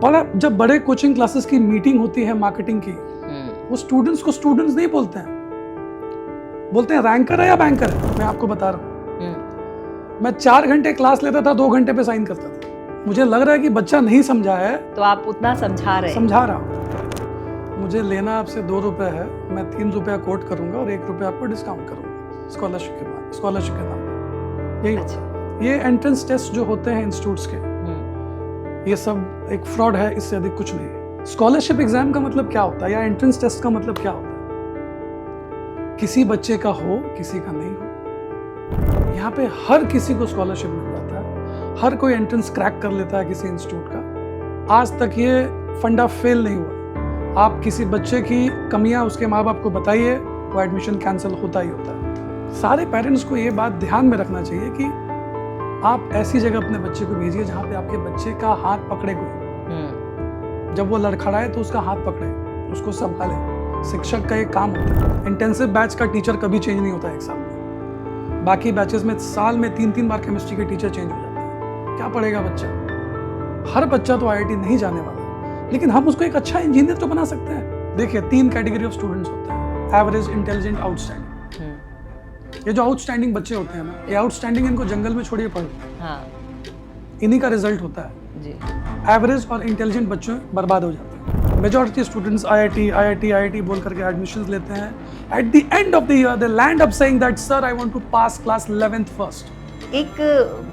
जब बड़े coaching classes की मीटिंग होती है मार्केटिंग की, वो स्टूडेंट्स को स्टूडेंट्स नहीं बोलते हैं, बोलते हैं रैंकर है या बैंकर है। मैं आपको बता रहा हूँ, मैं 4 घंटे क्लास लेता था, 2 घंटे पे साइन करता था। मुझे लग रहा है कि बच्चा नहीं समझा है, तो आप उतना समझा रहा हूँ। मुझे लेना आपसे 2 रुपए है, मैं 3 रुपया कोट करूंगा और 1 रुपया आपको डिस्काउंट करूंगा स्कॉलरशिप के नाम पे। यही अच्छा। ये एंट्रेंस टेस्ट जो होते हैं इंस्टीट्यूट्स के, ये सब एक फ्रॉड है, इससे अधिक कुछ नहीं है। स्कॉलरशिप एग्जाम का मतलब क्या होता है या एंट्रेंस टेस्ट का मतलब क्या होता है? किसी बच्चे का हो, किसी का नहीं हो, यहाँ पे हर किसी को स्कॉलरशिप मिल जाता है, हर कोई एंट्रेंस क्रैक कर लेता है किसी इंस्टीट्यूट का। आज तक ये फंडा फेल नहीं हुआ। आप किसी बच्चे की कमियां उसके माँ बाप को बताइए, वो एडमिशन कैंसिल होता ही होता है। सारे पेरेंट्स को ये बात ध्यान में रखना चाहिए कि आप ऐसी जगह अपने बच्चे को भेजिए जहाँ पे आपके बच्चे का हाथ पकड़े कोई। जब वो लड़खड़ाए तो उसका हाथ पकड़े, उसको संभाले। शिक्षक का एक काम होता है। इंटेंसिव बैच का टीचर कभी चेंज नहीं होता 1 साल में। बाकी बैचेस में साल में 3-3 बार केमिस्ट्री के टीचर चेंज हो जाते हैं। क्या पढ़ेगा बच्चा? हर बच्चा तो IIT नहीं जाने वाला, लेकिन हम उसको एक अच्छा इंजीनियर तो बना सकते हैं। देखिए 3 कैटेगरी ऑफ स्टूडेंट्स होते हैं, एवरेज, इंटेलिजेंट, आउटस्टैंडिंग। ये जो आउटस्टैंडिंग बच्चे होते हैं ना, ये आउटस्टैंडिंग इनको जंगल में छोड़िए पढ़ो, इन्हीं का रिजल्ट होता है जी। एवरेज और इंटेलिजेंट बच्चे बर्बाद हो जाते हैं। मेजॉरिटी स्टूडेंट्स IIT बोल करके एडमिशंस लेते हैं। At the end of the year they land up saying that sir I want to pass class 11th first. एक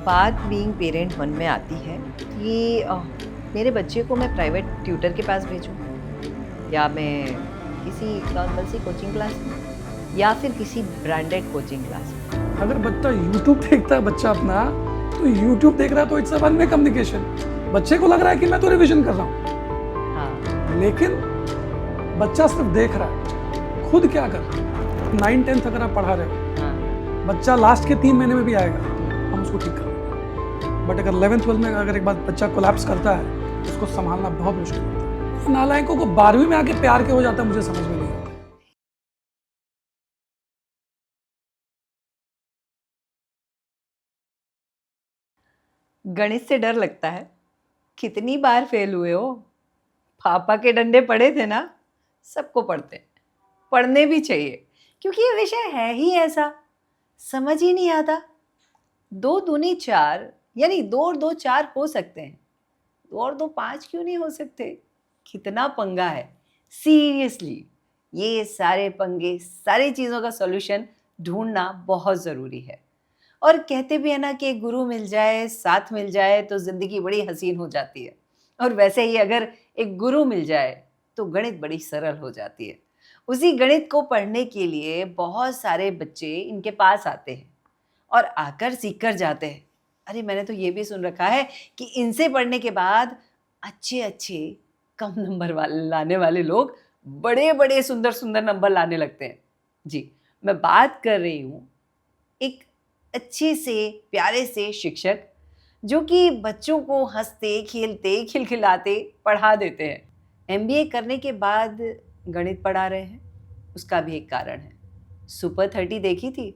बात बीइंग पेरेंट मन में आती है कि मेरे बच्चे को मैं प्राइवेट ट्यूटर के पास भेजूं या मैं किसी नॉर्मल सी कोचिंग क्लास में या फिर किसी ब्रांडेड कोचिंग क्लास में। अगर बच्चा YouTube देखता है, बच्चा अपना तो YouTube देख रहा है तो it's a one way communication. बच्चे को लग रहा है कि मैं तो रिवीजन कर रहा हूँ, हाँ। लेकिन बच्चा सिर्फ देख रहा है, खुद क्या कर रहा है। 9-10th अगर आप पढ़ा रहे हो, हाँ। बच्चा लास्ट के 3 महीने में भी आएगा, हम उसको ठीक कर देंगे। बट अगर 11th-12th में अगर एक बार बच्चा कोलैप्स करता है, उसको संभालना बहुत मुश्किल होता है। नालायकों को 12वीं में आके प्यार के हो जाता है, मुझे समझ में नहीं आता। गणित से डर लगता है। कितनी बार फेल हुए हो? पापा के डंडे पड़े थे ना? सबको पड़ते, पढ़ने भी चाहिए, क्योंकि ये विषय है ही ऐसा, समझ ही नहीं आता। 2 दूनी 4 यानी 2 और 2 4 हो सकते हैं, 2 और 2 5 क्यों नहीं हो सकते? कितना पंगा है सीरियसली। ये सारे पंगे, सारी चीज़ों का सॉल्यूशन ढूंढना बहुत ज़रूरी है। और कहते भी है ना कि गुरु मिल जाए, साथ मिल जाए तो ज़िंदगी बड़ी हसीन हो जाती है। और वैसे ही अगर एक गुरु मिल जाए तो गणित बड़ी सरल हो जाती है। उसी गणित को पढ़ने के लिए बहुत सारे बच्चे इनके पास आते हैं और आकर सीख कर जाते हैं। अरे मैंने तो ये भी सुन रखा है कि इनसे पढ़ने के बाद अच्छे कम नंबर लाने वाले लोग बड़े सुंदर नंबर लाने लगते हैं। जी, मैं बात कर रही हूँ एक अच्छे से प्यारे से शिक्षक जो कि बच्चों को हंसते खेलते खिलखिलाते पढ़ा देते हैं। MBA करने के बाद गणित पढ़ा रहे हैं, उसका भी एक कारण है। सुपर 30 देखी थी?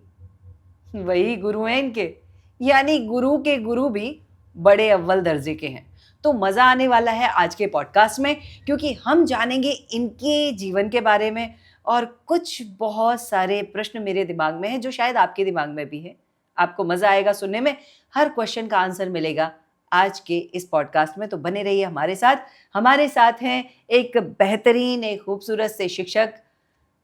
वही गुरु हैं इनके, यानी गुरु के गुरु भी बड़े अव्वल दर्जे के हैं। तो मज़ा आने वाला है आज के पॉडकास्ट में, क्योंकि हम जानेंगे इनके जीवन के बारे में और कुछ बहुत सारे प्रश्न मेरे दिमाग में हैं जो शायद आपके दिमाग में भी हैं। आपको मज़ा आएगा सुनने में, हर क्वेश्चन का आंसर मिलेगा आज के इस पॉडकास्ट में। तो बने रहिए हमारे साथ। हमारे साथ हैं एक बेहतरीन, एक खूबसूरत से शिक्षक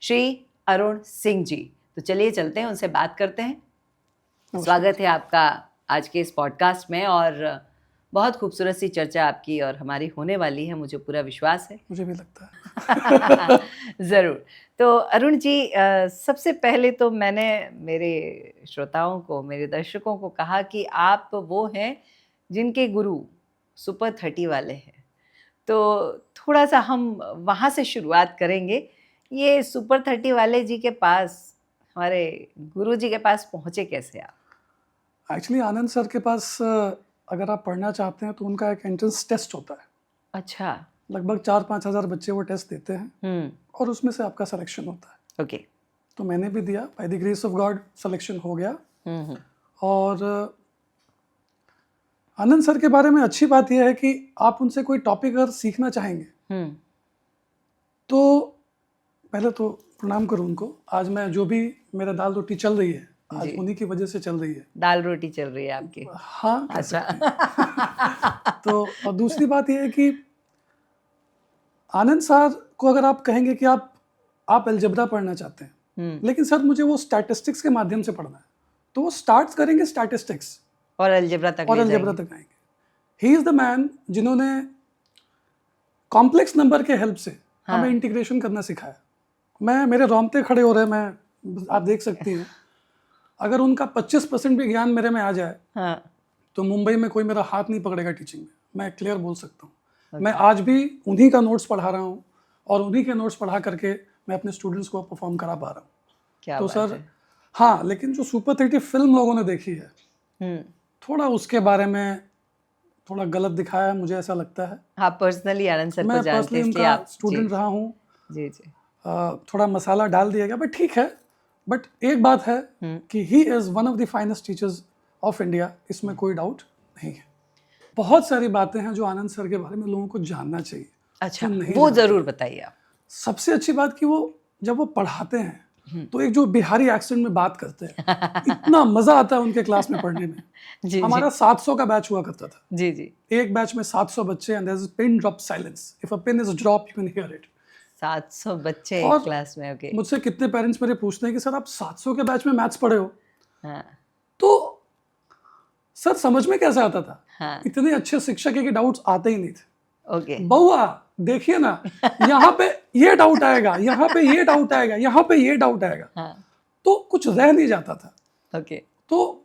श्री अरुण सिंह जी। तो चलिए चलते हैं, उनसे बात करते हैं। स्वागत है आपका आज के इस पॉडकास्ट में और बहुत खूबसूरत सी चर्चा आपकी और हमारी होने वाली है, मुझे पूरा विश्वास है। मुझे भी लगता है। ज़रूर। तो अरुण जी, सबसे पहले तो मैंने मेरे श्रोताओं को, मेरे दर्शकों को कहा कि आप वो हैं जिनके गुरु सुपर 30 वाले हैं। तो थोड़ा सा हम वहाँ से शुरुआत करेंगे। ये सुपर 30 वाले जी के पास, हमारे गुरु जी के पास पहुँचे कैसे आप? एक्चुअली आनंद सर के पास अगर आप पढ़ना चाहते हैं तो उनका एक एंट्रेंस टेस्ट होता है। अच्छा। लगभग 4-5 हज़ार बच्चे वो टेस्ट देते हैं और उसमें से आपका सिलेक्शन होता है। ओके। तो मैंने भी दिया, bye the grace of God selection हो गया। और आनंद सर के बारे में अच्छी बात यह है कि आप उनसे कोई टॉपिक अगर सीखना चाहेंगे तो पहले तो प्रणाम करूं उनको। आज मैं जो भी मेरा दाल रोटी चल रही है आज जी। उन्हीं की वजह से चल रही है। दाल रोटी चल रही है आपकी? हाँ, कह अच्छा। सकते हैं। तो और दूसरी बात यह है कि आनंद सर को अगर आप कहेंगे कि आप अलजेब्रा पढ़ना चाहते हैं लेकिन सर मुझे वो स्टैटिस्टिक्स के माध्यम से पढ़ना है, तो वो स्टार्ट करेंगे स्टैटिस्टिक्स और अलजेब्रा तक और ले अलजेब्रा जाएंगे। तक आएंगे। ही इज द मैन जिन्होंने कॉम्प्लेक्स नंबर के हेल्प से हाँ। हमें इंटीग्रेशन करना सिखाया। मेरे रोंगटे खड़े हो रहे हैं, मैं आप देख सकती हैं। अगर उनका 25% भी ज्ञान मेरे में आ जाए हाँ। तो मुंबई में कोई मेरा हाथ नहीं पकड़ेगा टीचिंग में, मैं क्लियर बोल सकता हूँ। मैं आज भी उन्हीं का नोट्स पढ़ा रहा हूँ और उन्हीं के नोट्स पढ़ा करके मैं अपने स्टूडेंट्स को परफॉर्म करा पा रहा हूँ। क्या तो बात सर है। हाँ, लेकिन जो सुपर 30 फिल्म लोगों ने देखी है थोड़ा उसके बारे में थोड़ा गलत दिखाया है, मुझे ऐसा लगता है। आप पर्सनली आनंद सर को मैं जानते पर्सनली हैं इसलिए उनका आप स्टूडेंट रहा हूँ। जी जी थोड़ा मसाला डाल दिया गया बट ठीक है। बट एक बात है कि he is one of the finest teachers of India, इसमें कोई डाउट नहीं है। बहुत सारी बातें हैं जो आनंद सर के बारे में लोगों को जानना चाहिए। अच्छा, जो नहीं वो जानते। जरूर बताइए आप। सबसे अच्छी बात कि वो जब वो पढ़ाते हैं तो एक जो बिहारी एक्सेंट में बात करते हैं इतना मजा आता है उनके क्लास में पढ़ने में। जी हमारा 700 का बैच हुआ करता था। जी जी। एक बैच में 700 बच्चे and there is pin drop silence, if a pin is drop you can hear it. 700 बच्चे और एक क्लास में? ओके। मुझसे कितने पेरेंट्स मेरे पूछते हैं कि सर आप 700 के बैच में मैथ्स पढ़े हो, हाँ तो सर समझ में कैसे आता था? हाँ। इतने अच्छे शिक्षक है कि डाउट्स आते ही नहीं थे। ओके। बउआ देखिए ना, यहाँ पे ये डाउट आएगा, यहाँ पे ये डाउट आएगा, यहाँ पे ये डाउट आएगा, हाँ। तो कुछ रह नहीं जाता था। ओके। तो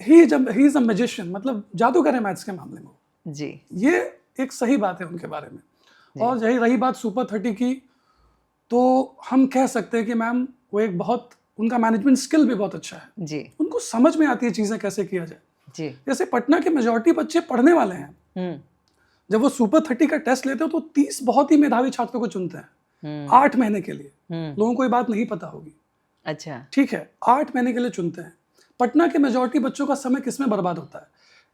ही इज अ मैजिशियन, मतलब जादूगर है मैथ्स के मामले में जी। ये एक सही बात है उनके बारे में। और यही रही बात सुपर 30 की, तो हम कह सकते हैं कि मैम वो एक बहुत, उनका मैनेजमेंट स्किल भी बहुत अच्छा है जी उनको समझ में आती है चीज़ें कैसे किया जाए। जी। जैसे पटना के मेजॉरिटी बच्चे पढ़ने वाले हैं, जब वो सुपर 30 का टेस्ट लेते हो तो 30 बहुत ही मेधावी छात्रों को चुनते हैं 8 महीने के लिए। लोगों को ये बात नहीं पता होगी। अच्छा। ठीक है, 8 महीने के लिए चुनते हैं। पटना के मेजॉरिटी बच्चों का समय किसमें बर्बाद होता है?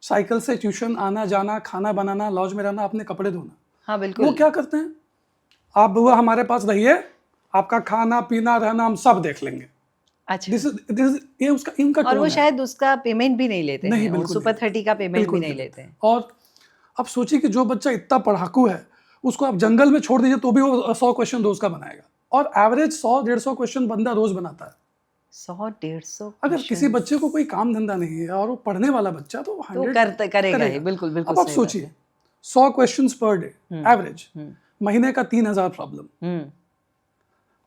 साइकिल से ट्यूशन आना जाना, खाना बनाना, लॉज में रहना, अपने कपड़े धोना। हाँ बिल्कुल। वो क्या करते हैं, आप बुआ हमारे पास रहिए, आपका खाना पीना रहना हम सब देख लेंगे। अच्छा। ये उसका इनका और वो टोन है। शायद उसका पेमेंट भी नहीं लेते नहीं, हैं, बिल्कुल सुपर नहीं 30 का पेमेंट भी बिल्कुल नहीं नहीं लेते हैं। और अब सोचिए कि जो बच्चा इतना पढ़ाकू है उसको आप जंगल में छोड़ दीजिए तो भी वो 100 क्वेश्चन रोज का बनाएगा। और एवरेज 100-150 क्वेश्चन बंदा रोज बनाता है। 100-150 अगर किसी बच्चे को कोई काम धंधा नहीं है और वो पढ़ने वाला बच्चा तो 100 करेगा ही। बिल्कुल बिल्कुल अब आप सही बात सोचिए है। 100 क्वेश्चंस पर डे एवरेज, महीने का 3000 प्रॉब्लम,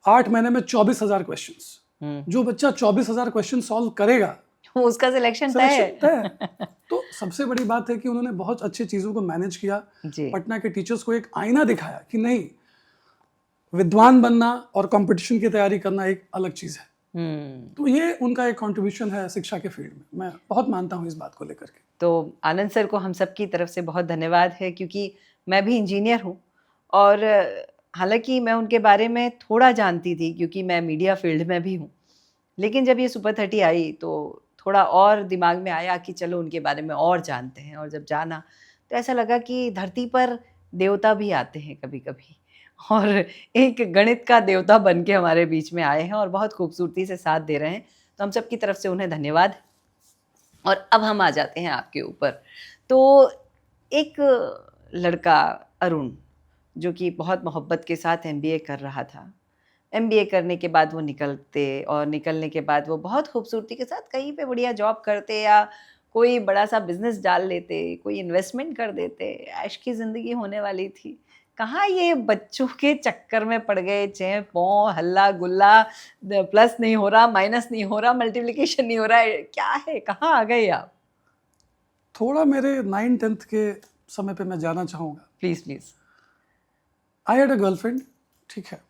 8 महीने में 24,000 क्वेश्चंस। जो बच्चा 24,000 क्वेश्चन सॉल्व करेगा उसका सिलेक्शन तय है। तो सबसे बड़ी बात है कि उन्होंने बहुत अच्छी चीजों को मैनेज किया। जी। पटना के टीचर्स को एक आईना दिखाया कि नहीं, विद्वान बनना और कंपटीशन की तैयारी करना एक अलग चीज है। तो ये उनका एक कंट्रीब्यूशन है शिक्षा के फील्ड में, मैं बहुत मानता हूँ इस बात को लेकर के। तो आनंद सर को हम सब की तरफ से बहुत धन्यवाद है, क्योंकि मैं भी इंजीनियर हूँ और हालांकि मैं उनके बारे में थोड़ा जानती थी क्योंकि मैं मीडिया फील्ड में भी हूँ, लेकिन जब ये सुपर 30 आई तो थोड़ा और दिमाग में आया कि चलो उनके बारे में और जानते हैं। और जब जाना तो ऐसा लगा कि धरती पर देवता भी आते हैं कभी कभी, और एक गणित का देवता बन के हमारे बीच में आए हैं और बहुत खूबसूरती से साथ दे रहे हैं। तो हम सब की तरफ से उन्हें धन्यवाद। और अब हम आ जाते हैं आपके ऊपर। तो एक लड़का अरुण, जो कि बहुत मोहब्बत के साथ MBA कर रहा था, MBA करने के बाद वो निकलने के बाद वो बहुत खूबसूरती के साथ कहीं पे बढ़िया जॉब करते या कोई बड़ा सा बिजनेस डाल लेते, कोई इन्वेस्टमेंट कर देते, ऐश की ज़िंदगी होने वाली थी। कहाँ ये बच्चों के चक्कर में पड़ गए, चें पों हल्ला गुल्ला, प्लस नहीं हो रहा, माइनस नहीं हो रहा, मल्टीप्लिकेशन नहीं हो रहा है, क्या है, कहाँ आ गए आप? थोड़ा मेरे 9th-10th के समय पे मैं जाना चाहूँगा। Please please. I had a girlfriend, ठीक है,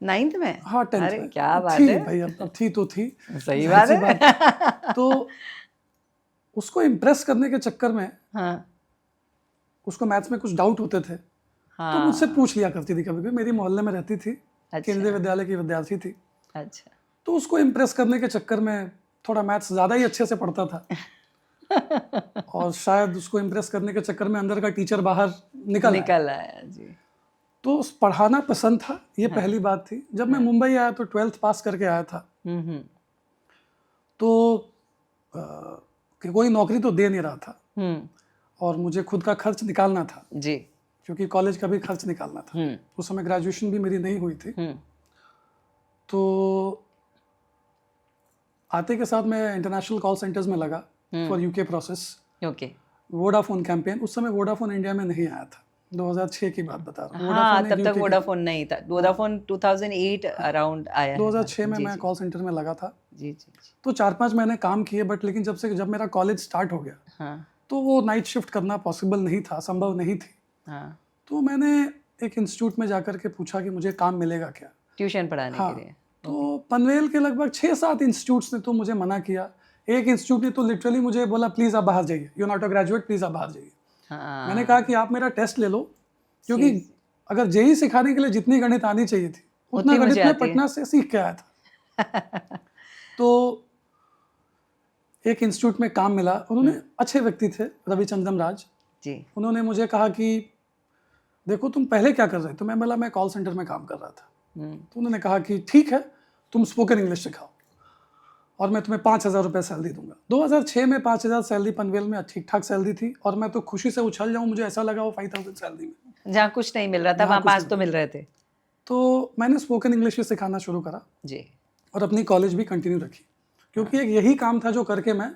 9th में? हाँ 10th अरे में क्या बात थी है। भाई, अब थी तो थी, सही बात जाहिर सी है। तो उसको इम्प्रेस करने के चक्कर में हाँ उसको मैथ्स में कुछ डाउट होते थे हाँ। तो मुझसे पूछ लिया करती थी कभी भी। मेरी मोहल्ले में रहती थी, अच्छा। केंद्रीय विद्यालय की विद्यार्थी थी। अच्छा। तो उसको इम्प्रेस करने के चक्कर में थोड़ा मैथ्स ज़्यादा ही अच्छे से पढ़ता था और शायद उसको इम्प्रेस करने के चक्कर में अंदर का टीचर बाहर निकल आया। निकल आया जी। तो पढ़ाना पसंद था, ये पहली बात थी। जब मैं मुंबई आया तो 12th पास करके आया था, हम्म। तो कि कोई नौकरी तो दे नहीं रहा था हम्म। और मुझे खुद का खर्च निकालना था, जी। क्योंकि कॉलेज का भी खर्च निकालना था। उस समय ग्रेजुएशन भी मेरी नहीं हुई थी। तो आते के साथ मैं इंटरनेशनल कॉल सेंटर्स में लगा for UK process. Okay. Vodafone campaign, उस समय वोडाफोन इंडिया में नहीं आया था, 2006 की बात बता रहा हूँ। हाँ, Vodafone तब एक तक UK वोडाफोन नहीं था। वोडाफोन 2008 अराउंड आया है। 2006 में जी, मैं जी। कॉल सेंटर में लगा था। जी जी जी। तो 4-5 महीने काम किए, बट लेकिन जब मेरा कॉलेज स्टार्ट हो गया, हाँ तो वो नाइट शिफ्ट करना पॉसिबल नहीं था, संभव नहीं थी। हाँ। तो मैंने एक इंस्टीट्यूट में जाकर के पूछा कि मुझे काम मिलेगा क्या। ट्यूशन पढ़ाने हाँ, के लिए। तो पनवेल के लगभग 6-7 इंस्टीट्यूट्स ने तो मुझे मना किया। एक इंस्टीट्यूट ने तो लिटरली मुझे बोला प्लीज़ आप बाहर जाइए, you not a graduate, please आप बाहर जाइए। हाँ। मैंने कहा कि आप मेरा टेस्ट ले लो, क्योंकि अगर जेई सिखाने के लिए जितनी गणित आनी चाहिए थी उतना उतनी गणित मुझे मैं आती है। पटना से सीख के आया था। तो एक इंस्टीट्यूट में काम मिला, उन्होंने अच्छे व्यक्ति थे, रविचंद्रन राज जी। उन्होंने मुझे कहा कि देखो तुम पहले क्या कर रहे थे। मैं बोला मैं कॉल सेंटर में काम कर रहा था। तो उन्होंने कहा कि ठीक है, तुम स्पोकन इंग्लिश सिखाओ और मैं तुम्हें 5,000 रुपये सैलरी दूंगा। 2006 में 5,000 सैलरी पनवेल में ठीक ठाक सैलरी थी, और मैं तो खुशी से उछल जाऊँ, मुझे ऐसा लगा वो 5,000 सैलरी में। जहाँ कुछ नहीं मिल रहा था वहाँ 5 तो मिल रहे थे। तो मैंने स्पोकन इंग्लिश भी सिखाना शुरू करा जी। और अपनी कॉलेज भी कंटिन्यू रखी, क्योंकि एक यही काम था जो करके मैं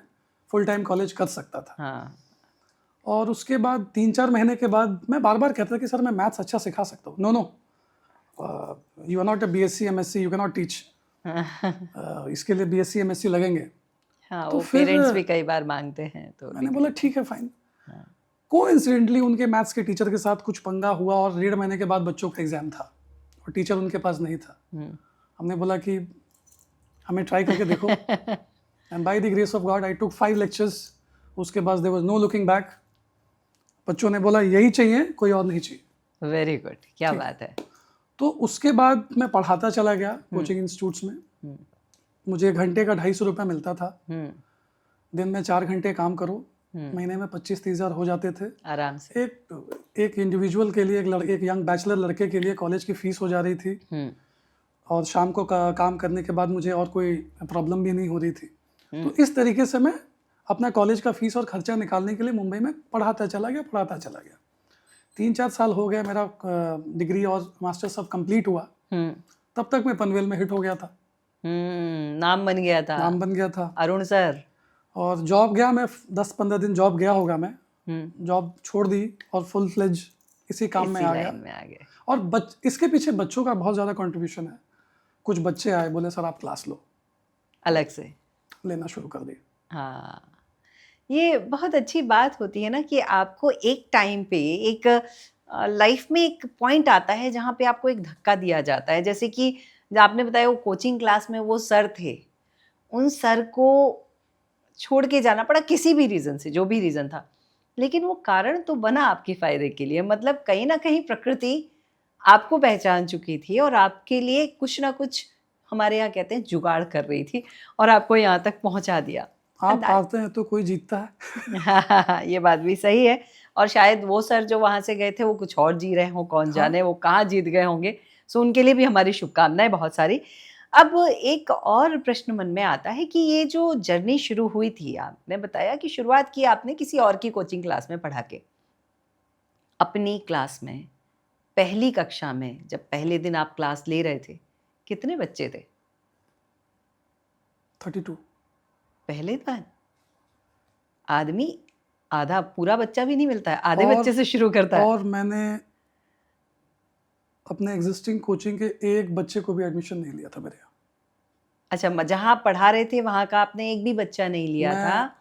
फुल टाइम कॉलेज कर सकता था। हाँ। और उसके बाद 3-4 महीने के बाद मैं बार बार कहता था कि सर मैं मैथ्स अच्छा सिखा सकता हूँ। No, you are not a BSc MSc, you can not teach. इसके लिए BSc MSc लगेंगे। हाँ, तो वो फिर पेरेंट्स भी कई बार मांगते हैं, तो मैंने बोला ठीक है फाइन। कोइंसिडेंटली उनके मैथ्स के टीचर के साथ कुछ पंगा हुआ और 1.5 महीने के बाद बच्चों का एग्जाम था और टीचर उनके पास नहीं था। हमने बोला कि हमें ट्राई करके देखो। And by the grace of God I took 5 lectures. उसके बाद there was no looking back. बच्चों ने बोला यही चाहिए, कोई और नहीं चाहिए। वेरी गुड, क्या बात है। तो उसके बाद मैं पढ़ाता चला गया कोचिंग इंस्टीट्यूट्स में। मुझे घंटे का 250 रुपये मिलता था। दिन में 4 घंटे काम करो, महीने में 25-30 हज़ार हो जाते थे आराम से। एक इंडिविजुअल के लिए, एक यंग बैचलर लड़के के लिए कॉलेज की फीस हो जा रही थी। और शाम को काम करने के बाद मुझे और कोई प्रॉब्लम भी नहीं हो रही थी। तो इस तरीके से मैं अपना कॉलेज का फीस और खर्चा निकालने के लिए मुंबई में पढ़ाता चला गया। 3-4 साल हो गया, मेरा डिग्री और मास्टर्स सब कंप्लीट हुआ। तब तक मैं पनवेल में हिट हो गया था। नाम बन गया था अरुण सर। और जॉब गया मैं, 10-15 दिन जॉब गया होगा मैं। जॉब छोड़ दी और फुल फ्लेज इसी काम में आ गया। और इसके पीछे बच्चों का बहुत ज़्यादा कंट्रीब्यूशन है। कुछ बच्चे आए, बोले सर आप क्लास लो, अलग से लेना शुरू कर दिए। हाँ, ये बहुत अच्छी बात होती है ना कि आपको एक टाइम पे एक लाइफ में एक पॉइंट आता है जहाँ पे आपको एक धक्का दिया जाता है। जैसे कि आपने बताया वो कोचिंग क्लास में वो सर थे, उन सर को छोड़ के जाना पड़ा किसी भी रीज़न से, जो भी रीज़न था, लेकिन वो कारण तो बना आपके फ़ायदे के लिए। मतलब कहीं ना कहीं प्रकृति आपको पहचान चुकी थी और आपके लिए कुछ ना कुछ, हमारे यहाँ कहते हैं, जुगाड़ कर रही थी और आपको यहाँ तक पहुँचा दिया। आप हारते हैं तो कोई जीतता है। ये बात भी सही है। और शायद वो सर जो वहाँ से गए थे वो कुछ और जी रहे हों, कौन जाने वो कहाँ जीत गए होंगे। सो उनके लिए भी हमारी शुभकामनाएं बहुत सारी। अब एक और प्रश्न मन में आता है कि ये जो जर्नी शुरू हुई थी, आपने बताया कि शुरुआत की आपने किसी और की कोचिंग क्लास में पढ़ा के। अपनी क्लास में पहली कक्षा में जब पहले दिन आप क्लास ले रहे थे, कितने बच्चे थे? 32। पहले बार आदमी आधा पूरा बच्चा भी नहीं मिलता है, आधे बच्चे से शुरू करता है। और मैंने अपने एग्जिस्टिंग कोचिंग के एक बच्चे को भी एडमिशन नहीं लिया था मेरे यहाँ। अच्छा, जहाँ पढ़ा रहे थे वहाँ का आपने एक भी बच्चा नहीं लिया था?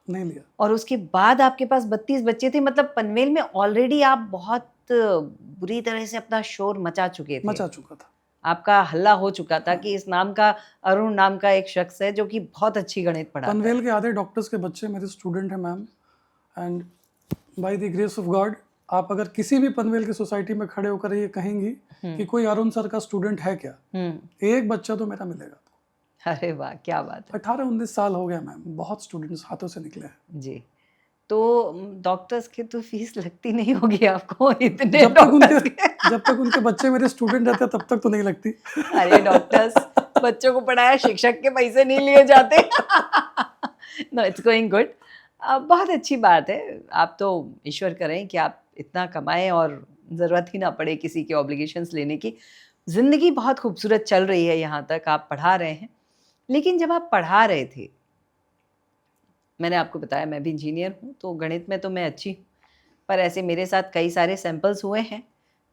नहीं लिया। और उसके बाद आपके पास 32 बच्चे थे। मतलब पनवेल में ऑलरेडी आप बहुत बुरी तरह से अपना शोर मचा चुके थे। मचा चुका था, आपका हल्ला हो चुका था कि इस नाम का, अरुण नाम का एक शख्स है जो कि बहुत अच्छी गणित पढ़ाता है। पनवेल के आधे डॉक्टर्स के बच्चे मेरे स्टूडेंट हैं ma'am. And by the grace of God, आप अगर किसी भी पनवेल की सोसाइटी में खड़े होकर ये कहेंगी कि कोई अरुण सर का स्टूडेंट है क्या, एक बच्चा तो मेरा मिलेगा। अरे वाह, क्या बात है। 18-19 साल हो गया मैम, बहुत स्टूडेंट्स हाथों से निकले हैं। जी, तो डॉक्टर्स की तो फीस लगती नहीं होगी आपको इतने जब तक उनके डॉक्टर्स की। जब तक उनके बच्चे मेरे स्टूडेंट रहते हैं तब तक तो नहीं लगती। अरे डॉक्टर्स, बच्चों को पढ़ाया, शिक्षक के पैसे नहीं लिए जाते। No, it's going good. बहुत अच्छी बात है। आप तो ईश्वर करें कि आप इतना कमाएं और ज़रूरत ही ना पड़े किसी के ऑब्लिगेशंस लेने की। ज़िंदगी बहुत खूबसूरत चल रही है, यहाँ तक आप पढ़ा रहे हैं। लेकिन जब आप पढ़ा रहे थे, मैंने आपको बताया मैं भी इंजीनियर हूँ, तो गणित में तो मैं अच्छी हूँ, पर ऐसे मेरे साथ कई सारे सैंपल्स हुए हैं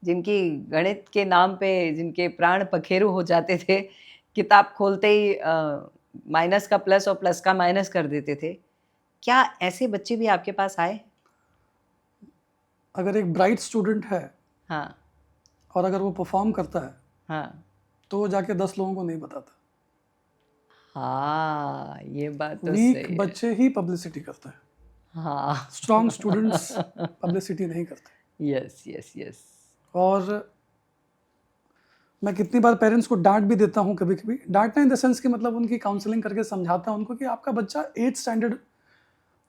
जिनकी गणित के नाम पे जिनके प्राण पखेरु हो जाते थे। किताब खोलते ही माइनस का प्लस और प्लस का माइनस कर देते थे। क्या ऐसे बच्चे भी आपके पास आए? अगर एक ब्राइट स्टूडेंट है हाँ, और अगर वो परफॉर्म करता है हाँ। तो वो जाके 10 लोगों को नहीं बताता। हाँ, ये बात तो वीक सही है। बच्चे ही पब्लिसिटी करते हैं, हाँ। स्ट्रॉन्ग स्टूडेंट्स पब्लिसिटी नहीं करते। Yes, yes, yes. और मैं कितनी बार पेरेंट्स को डांट भी देता हूँ, कभी कभी डांटना इन द सेंस कि मतलब उनकी काउंसलिंग करके समझाता हूँ उनको कि आपका बच्चा 8th स्टैंडर्ड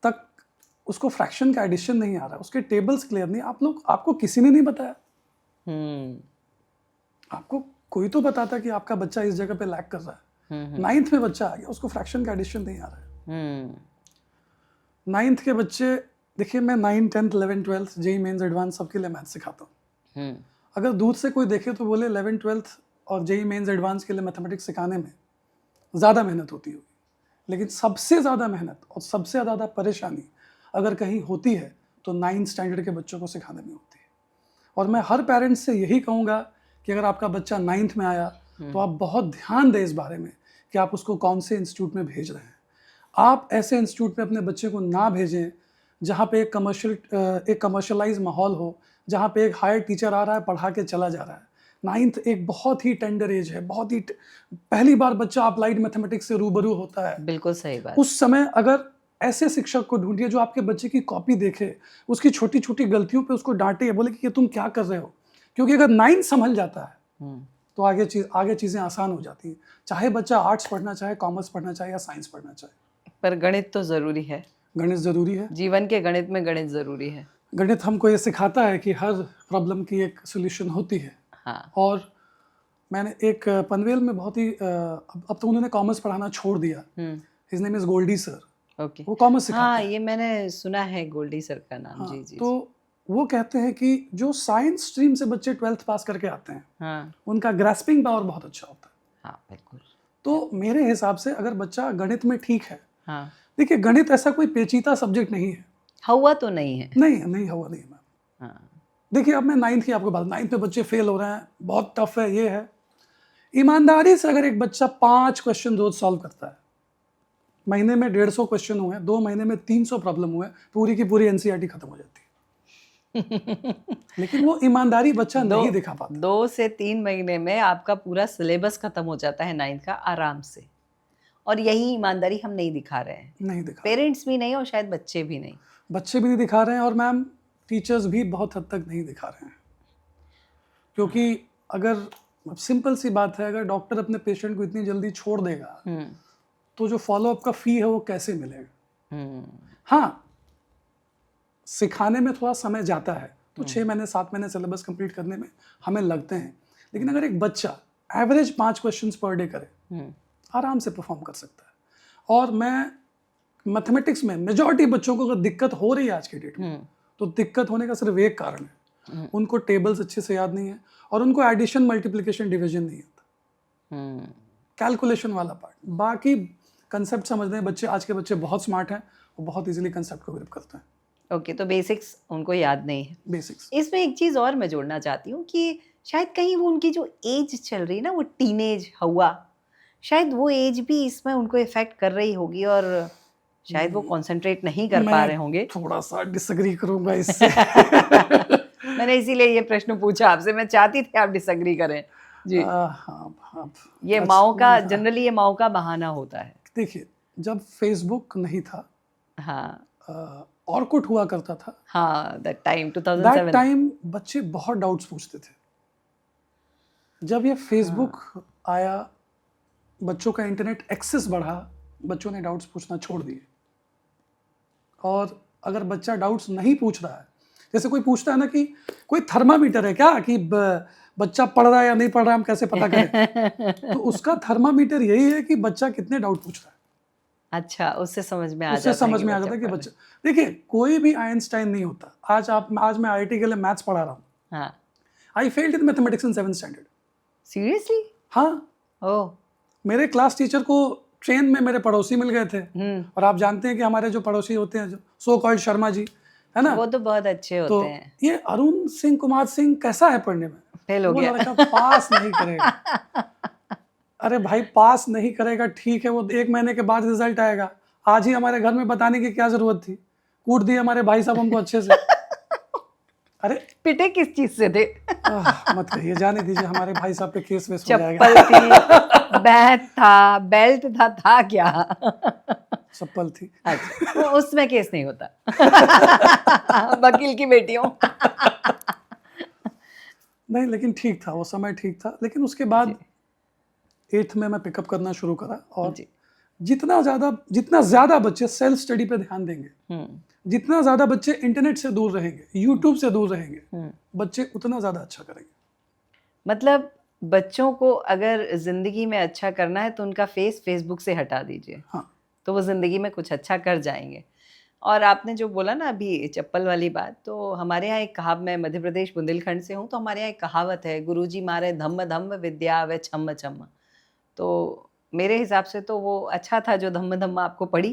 तक उसको फ्रैक्शन का एडिशन नहीं आ रहा है, उसके टेबल्स क्लियर नहीं, आपको किसी ने नहीं बताया। आपको कोई तो बताता कि आपका बच्चा इस जगह पे लैग कर रहा है। 9th में बच्चा आ गया, उसको फ्रैक्शन का एडिशन नहीं आ रहा है। 9th के बच्चे, देखिए मैं 9, 10th, 11, 12 जेई मेंस एडवांस सबके लिए मैथ सिखाता हूँ। अगर दूर से कोई देखे तो बोले 11, 12 और जेई मेंस एडवांस के लिए मैथमेटिक्स सिखाने में ज़्यादा मेहनत होती होगी, लेकिन सबसे ज़्यादा मेहनत और सबसे ज़्यादा परेशानी अगर कहीं होती है तो 9th स्टैंडर्ड के बच्चों को सिखाने में होती है। और मैं हर पेरेंट्स से यही कहूँगा कि अगर आपका बच्चा 9th में आया तो आप बहुत ध्यान दें इस बारे में कि आप उसको कौन से इंस्टीट्यूट में भेज रहे हैं। आप ऐसे इंस्टीट्यूट में अपने बच्चे को ना भेजें जहाँ पे एक कमर्शलाइज माहौल हो, जहाँ पे एक हायर टीचर आ रहा है पढ़ा के चला जा रहा है। 9th एक बहुत ही टेंडर एज है, बहुत ही पहली बार बच्चा अप्लाइड मैथमेटिक्स से रूबरू होता है। बिल्कुल सही बात। उस समय अगर ऐसे शिक्षक को ढूंढिए जो आपके बच्चे की कॉपी देखे, उसकी छोटी छोटी गलतियों पे उसको डांटे, बोले कि ये तुम क्या कर रहे हो। क्योंकि अगर 9 संभल जाता है तो आगे चीज़ें आसान हो जाती हैं, चाहे बच्चा आर्ट्स पढ़ना चाहे, कॉमर्स पढ़ना चाहे या साइंस पढ़ना चाहे। पर गणित तो ज़रूरी है। गणित ज़रूरी है, जीवन के गणित में गणित ज़रूरी है। गणित हमको ये सिखाता है कि हर प्रॉब्लम की एक सोल्यूशन होती है। हाँ। और मैंने एक पनवेल में बहुत ही अब तो उन्होंने कॉमर्स पढ़ाना छोड़ दिया, his name is Goldy sir. Okay. वो कॉमर्स सिखाते हाँ, हैं। ये मैंने सुना है गोल्डी सर का नाम। हाँ, जी, जी। तो वो कहते हैं कि जो साइंस स्ट्रीम से बच्चे 12th पास करके आते हैं, हाँ, उनका ग्रास्पिंग पावर बहुत अच्छा होता है। हाँ, बिल्कुल। तो मेरे हिसाब से अगर बच्चा गणित में ठीक है, हाँ, देखिए गणित ऐसा कोई पेचीदा सब्जेक्ट नहीं है। हुआ तो नहीं है। नहीं हुआ नहीं मैम। हाँ, देखिए अब मैं 9th की आपको बात, 9th में बच्चे फेल हो रहे हैं, बहुत टफ है, ये है। ईमानदारी से अगर एक बच्चा 5 क्वेश्चन रोज सॉल्व करता है, महीने में 150 क्वेश्चन हुए, 2 महीने में 300 प्रॉब्लम हुए, पूरी की पूरी एनसीईआरटी खत्म हो जाती है। लेकिन वो ईमानदारी बच्चा नहीं दिखा पाता। 2 से 3 महीने में आपका पूरा सिलेबस खत्म हो जाता है 9th का आराम से। और यही ईमानदारी हम नहीं दिखा रहे हैं। नहीं दिखा, पेरेंट्स भी नहीं और शायद बच्चे भी नहीं। बच्चे भी नहीं दिखा रहे हैं और मैम टीचर्स भी बहुत हद तक नहीं दिखा रहे हैं। क्योंकि अगर सिंपल सी बात है, अगर डॉक्टर अपने पेशेंट को इतनी जल्दी छोड़ देगा तो जो फॉलोअप का फी है वो कैसे मिलेगा। हाँ, सिखाने में थोड़ा समय जाता है, तो 6 महीने 7 महीने सिलेबस कंप्लीट करने में हमें लगते हैं, लेकिन अगर एक बच्चा एवरेज 5 क्वेश्चंस पर डे करे, आराम से परफॉर्म कर सकता है। और मैं मैथमेटिक्स में मेजॉरिटी बच्चों को अगर दिक्कत हो रही है आज के डेट में, तो दिक्कत होने का सिर्फ एक कारण है, उनको टेबल्स अच्छे से याद नहीं है और उनको एडिशन, मल्टीप्लिकेशन, डिवीजन नहीं आता, कैलकुलेशन वाला पार्ट। बाकी कंसेप्ट समझने बच्चे, आज के बच्चे बहुत स्मार्ट हैं, वो बहुत इजीली कंसेप्ट को ग्रिप करते हैं। ओके, तो बेसिक्स उनको याद नहीं है। बेसिक्स। इसमें एक चीज़ और मैं जोड़ना चाहती हूँ कि शायद कहीं वो उनकी जो एज चल रही है ना, वो टीनेज हुआ, शायद वो एज भी इसमें उनको इफेक्ट कर रही होगी और शायद वो कंसंट्रेट नहीं कर पा रहे होंगे। थोड़ा सा डिसएग्री करूंगा इससे। मैंने इसीलिए ये प्रश्न पूछा आपसे, मैं चाहती थी आप डिसएग्री करें। जी। हाँ, ये माओ का जनरली ये माओ का बहाना होता है। देखिए, जब फेसबुक नहीं था, हाँ, ऑर्कुट हुआ करता था, हाँ, दैट टाइम 2007, दैट टाइम बच्चे बहुत डाउट्स पूछते थे। जब ये फेसबुक आया बच्चों का इंटरनेट एक्सेस बढ़ा, बच्चों ने डाउट्स पूछना छोड़ दिए। और अगर बच्चा डाउट्स नहीं पूछ रहा है, जैसे कोई पूछता है ना कि कोई थर्मामीटर है क्या कि बच्चा पढ़ रहा है या नहीं पढ़ रहा है, हम कैसे पता करें? तो उसका थर्मामीटर यही है कि बच्चा कितने डाउट पूछ रहा है। अच्छा, उससे समझ में आ उससे जाता है समझ कि में आ बच्चा जाता है कि पढ़ बच्चा, देखिए कोई भी आइंस्टाइन नहीं होता। आज मैं आईआईटी के लिए मैथ्स पढ़ा रहा हूँ। हाँ, आई failed in mathematics in 7th standard. Seriously? हाँ, ओह, मेरे क्लास टीचर को ट्रेन में मेरे पड़ोसी मिल गए थे। और आप जानते हैं कि हमारे जो पड़ोसी होते हैं, जो सो कॉल्ड शर्मा जी, है ना, वो तो बहुत अच्छे तो होते हैं। ये अरुण सिंह कुमार सिंह कैसा है पढ़ने में? फेल हो वो गया। लड़का पास नहीं करेगा। अरे भाई, पास नहीं करेगा ठीक है, वो 1 महीने के बाद रिजल्ट आएगा। आज ही हमारे घर में बताने की क्या जरूरत थी? कूट दिए हमारे भाई साहब हमको अच्छे से। अरे पिटे किस चीज से थे? मत कहिए, जाने दीजिए, हमारे भाई साहब पे केस वेस हो जाएगा। चप्पल थी, बैट था, बेल्ट था क्या? चप्पल थी। अच्छा, वो उसमें केस नहीं होता। वकील की बेटियों। नहीं, लेकिन ठीक था, वो समय ठीक था। लेकिन उसके बाद 8th में मैं पिकअप करना शुरू करा। और जी। जितना ज़्यादा बच्चे सेल्फ स्टडी पे ध्यान देंगे, जितना ज़्यादा बच्चे इंटरनेट से दूर रहेंगे, यूट्यूब से दूर रहेंगे, बच्चे उतना ज़्यादा अच्छा करेंगे। मतलब बच्चों को अगर जिंदगी में अच्छा करना है तो उनका फेस फेसबुक से हटा दीजिए। हाँ, तो वो जिंदगी में कुछ अच्छा कर जाएंगे। और आपने जो बोला ना अभी चप्पल वाली बात, तो हमारे यहाँ एक कहावत, मैं मध्य प्रदेश बुंदेलखंड से हूँ, तो हमारे यहाँ एक कहावत है, गुरुजी मारे धम्म धम्म विद्या व छम्म छम्म। तो मेरे हिसाब से तो वो अच्छा था जो धम्म धम्म आपको पढ़ी,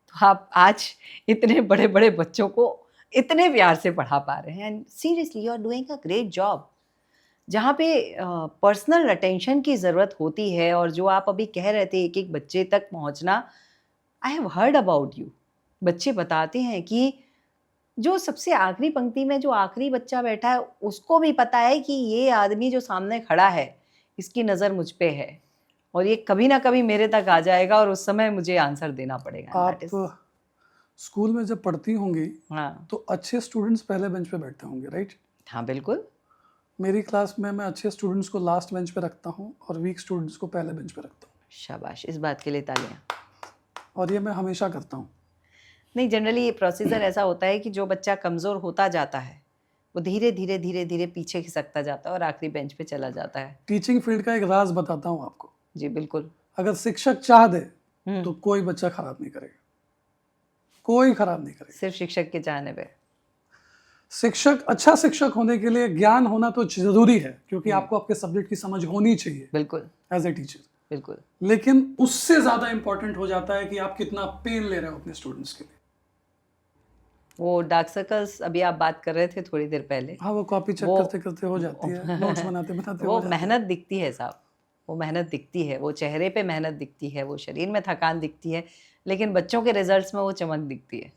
तो आप आज इतने बड़े बड़े बच्चों को इतने प्यार से पढ़ा पा रहे हैं। And seriously you are doing a great job. जहाँ पे पर्सनल अटेंशन की ज़रूरत होती है, और जो आप अभी कह रहे थे एक एक बच्चे तक पहुँचना, I have heard about you. बच्चे बताते हैं कि जो सबसे आखिरी पंक्ति में जो आखिरी बच्चा बैठा है, उसको भी पता है कि ये आदमी जो सामने खड़ा है, इसकी नज़र मुझ पे है और ये कभी ना कभी मेरे तक आ जाएगा और उस समय मुझे आंसर देना पड़ेगा। आप स्कूल में जब पढ़ती होंगी, हाँ, तो अच्छे स्टूडेंट्स पहले बेंच पे बैठते होंगे, राइट? हाँ बिल्कुल। मेरी क्लास में मैं अच्छे स्टूडेंट्स को लास्ट बेंच पे रखता हूँ और वीक स्टूडेंट्स को पहले बेंच पे रखता हूँ। शाबाश, इस बात के लिए तालियां। और ये मैं हमेशा करता हूँ। नहीं, जनरली ये प्रोसीजर ऐसा होता है कि जो बच्चा कमज़ोर होता जाता है वो धीरे धीरे धीरे धीरे पीछे खिसकता जाता है और आखिरी बेंच पे चला जाता है। टीचिंग फील्ड का एक राज बताता हूँ आपको। जी बिल्कुल। अगर शिक्षक चाह दे तो कोई बच्चा खराब नहीं करेगा, कोई खराब नहीं करेगा। सिर्फ शिक्षक के चाहने पे। अच्छा शिक्षक होने के लिए ज्ञान होना तो जरूरी है, क्योंकि आपको आपके सब्जेक्ट की समझ होनी चाहिए बिल्कुल एज ए टीचर। बिल्कुल। लेकिन उससे ज्यादा इंपॉर्टेंट हो जाता है कि आप कितना पेन ले रहे हो अपने स्टूडेंट्स के लिए। वो डार्क सर्कल्स अभी आप बात कर रहे थे थोड़ी देर पहले। हाँ, वो कॉपी चेक करते करते हो जाती है, नोट्स बनाते बनाते वो हो जाती है। मेहनत दिखती है साहब, वो मेहनत दिखती है, वो चेहरे पे मेहनत दिखती है, वो शरीर में थकान दिखती है, लेकिन बच्चों के रिजल्ट्स में वो चमक दिखती है।